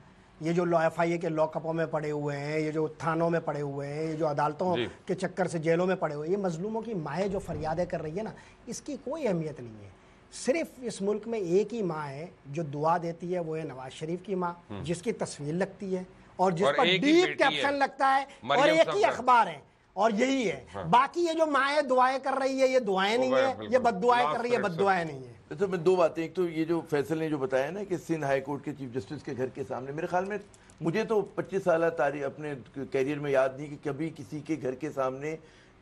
S3: یہ جو ایف آئی اے کے لاک اپوں میں پڑے ہوئے ہیں, یہ جو تھانوں میں پڑے ہوئے ہیں, یہ جو عدالتوں کے چکر سے جیلوں میں پڑے ہوئے ہیں, یہ مظلوموں کی مائیں جو فریادیں کر رہی ہے نا, اس کی کوئی اہمیت نہیں ہے. صرف اس ملک میں ایک ہی ماں ہے جو دعا دیتی ہے, وہ ہے نواز شریف کی ماں, جس کی تصویر لگتی ہے اور جس پر ڈیپ کیپشن لگتا ہے, اور ایک ہی اخبار ہے اور یہی ہے. باقی یہ جو مائیں دعائیں کر رہی ہے, یہ دعائیں نہیں ہیں, یہ بد دعائیں کر رہی ہے, بد دعائیں نہیں ہیں.
S4: تو میں دو باتیں, ایک تو یہ جو فیصل نے جو بتایا نا کہ سندھ ہائی کورٹ کے چیف جسٹس کے گھر کے سامنے, میرے خیال میں مجھے تو 25 سالہ تاریخ اپنے کیریئر میں یاد نہیں کہ کبھی کسی کے گھر کے سامنے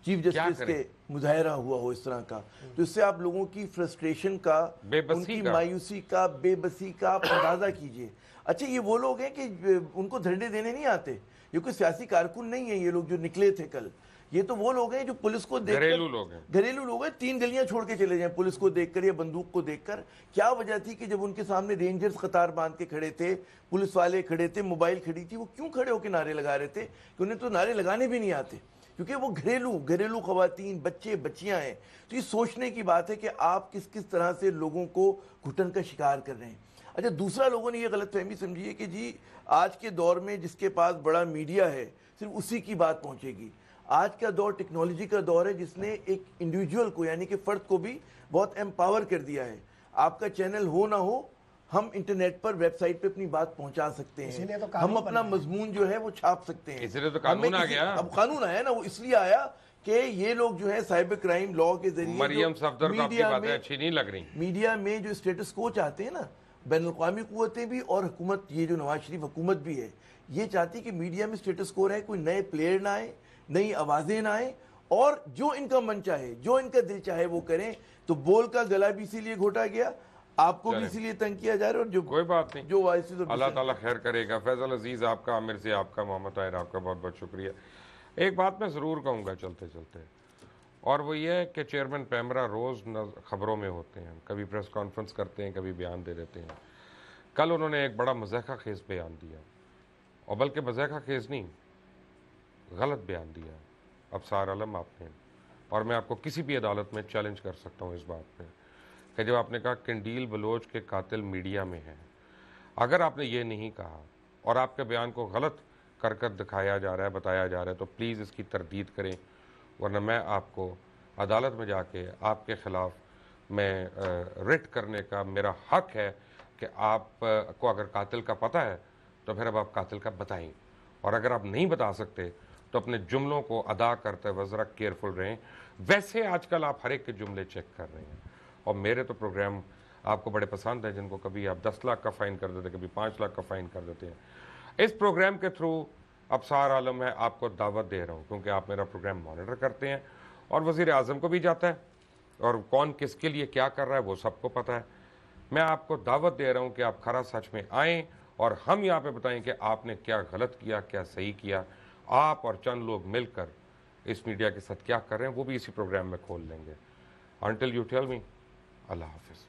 S4: چیف جسٹس کے مظاہرہ ہوا ہو اس طرح کا. تو اس سے آپ لوگوں کی فرسٹریشن کا, ان کی مایوسی کا, بے بسی کا آپ اندازہ کیجئے. اچھا, یہ وہ لوگ ہیں کہ ان کو دھرنے دینے نہیں آتے, یہ کوئی سیاسی کارکن نہیں ہیں یہ لوگ جو نکلے تھے کل. یہ تو وہ لوگ ہیں جو پولیس کو دیکھ کر, گھریلو لوگ ہیں, 3 گلیاں چھوڑ کے چلے جائیں پولیس کو دیکھ کر یا بندوق کو دیکھ کر. کیا وجہ تھی کہ جب ان کے سامنے رینجرز قطار باندھ کے کھڑے تھے, پولیس والے کھڑے تھے, موبائل کھڑی تھی, وہ کیوں کھڑے ہو کے نعرے لگا رہے تھے؟ کہ انہیں تو نعرے لگانے بھی نہیں آتے, کیونکہ وہ گھریلو خواتین, بچے بچیاں ہیں. تو یہ سوچنے کی بات ہے کہ آپ کس طرح سے لوگوں کو گھٹن کا شکار کر رہے ہیں. اچھا, دوسرا لوگوں نے یہ غلط فہمی سمجھی ہے کہ جی آج کے دور میں جس کے پاس بڑا میڈیا ہے صرف اسی کی بات پہنچے گی. آج کا دور ٹیکنالوجی کا دور ہے جس نے ایک انڈیویجول کو یعنی کہ فرد کو بھی بہت ایمپاور کر دیا ہے. آپ کا چینل ہو نہ ہو, ہم انٹرنیٹ پر ویب سائٹ پہ اپنی بات پہنچا سکتے ہیں, ہم اپنا مضمون جو ہے وہ چھاپ سکتے ہیں.
S1: اس لیے تو قانون آ گیا.
S4: اب قانون آیا نا, وہ اس لیے آیا کہ یہ لوگ جو ہے سائبر کرائم لا کے ذریعے
S1: مریم صفدر کو اپنی باتیں اچھی نہیں لگ رہی,
S4: میڈیا میں جو اسٹیٹس کو چاہتے ہیں نا, بین الاقوامی قوتیں بھی اور حکومت, یہ جو نواز شریف حکومت بھی ہے, یہ چاہتی کہ میڈیا میں اسٹیٹس کو رہے, کوئی نئے پلیئر نہ آئے, نئی آوازیں نہ آئیں, اور جو ان کا من چاہے, جو ان کا دل چاہے وہ کریں. تو بول کا گلا بھی اسی لیے گھوٹا گیا, آپ کو بھی اسی لیے تنگ کیا جا رہا ہے, اور جو
S1: کوئی بات نہیں,
S4: جو
S1: اللہ تعالیٰ خیر کرے گا. فیصل عزیز آپ کا, عامر سے آپ کا, محمد طاہر آپ کا بہت بہت شکریہ. ایک بات میں ضرور کہوں گا چلتے چلتے, اور وہ یہ ہے کہ چیئرمین پیمرا روز خبروں میں ہوتے ہیں, کبھی پریس کانفرنس کرتے ہیں, کبھی بیان دے دیتے ہیں. کل انہوں نے ایک بڑا مضحکہ خیز بیان دیا, اور بلکہ مضحکہ خیز نہیں, غلط بیان دیا ابصار عالم آپ نے. اور میں آپ کو کسی بھی عدالت میں چیلنج کر سکتا ہوں اس بات پہ کہ جب آپ نے کہا قندیل بلوچ کے قاتل میڈیا میں ہیں, اگر آپ نے یہ نہیں کہا اور آپ کے بیان کو غلط کر دکھایا جا رہا ہے, بتایا جا رہا ہے, تو پلیز اس کی تردید کریں, ورنہ میں آپ کو عدالت میں جا کے آپ کے خلاف میں رٹ کرنے کا میرا حق ہے کہ آپ کو اگر قاتل کا پتہ ہے تو پھر اب آپ قاتل کا بتائیں, اور اگر آپ نہیں بتا سکتے تو اپنے جملوں کو ادا کرتے ہوئے ذرا کیئرفل رہیں. ویسے آج کل آپ ہر ایک کے جملے چیک کر رہے ہیں, اور میرے تو پروگرام آپ کو بڑے پسند ہیں, جن کو کبھی آپ 10 لاکھ کا فائن کر دیتے, کبھی 5 لاکھ کا فائن کر دیتے ہیں. اس پروگرام کے تھرو ابصار عالم ہے آپ کو دعوت دے رہا ہوں, کیونکہ آپ میرا پروگرام مانیٹر کرتے ہیں, اور وزیر اعظم کو بھی جاتا ہے, اور کون کس کے لیے کیا کر رہا ہے وہ سب کو پتہ ہے. میں آپ کو دعوت دے رہا ہوں کہ آپ کھرا سچ میں آئیں, اور ہم یہاں پہ بتائیں کہ آپ نے کیا غلط کیا, کیا صحیح کیا. آپ اور چند لوگ مل کر اس میڈیا کے ساتھ کیا کر رہے ہیں وہ بھی اسی پروگرام میں کھول لیں گے. Until you tell me. اللہ حافظ.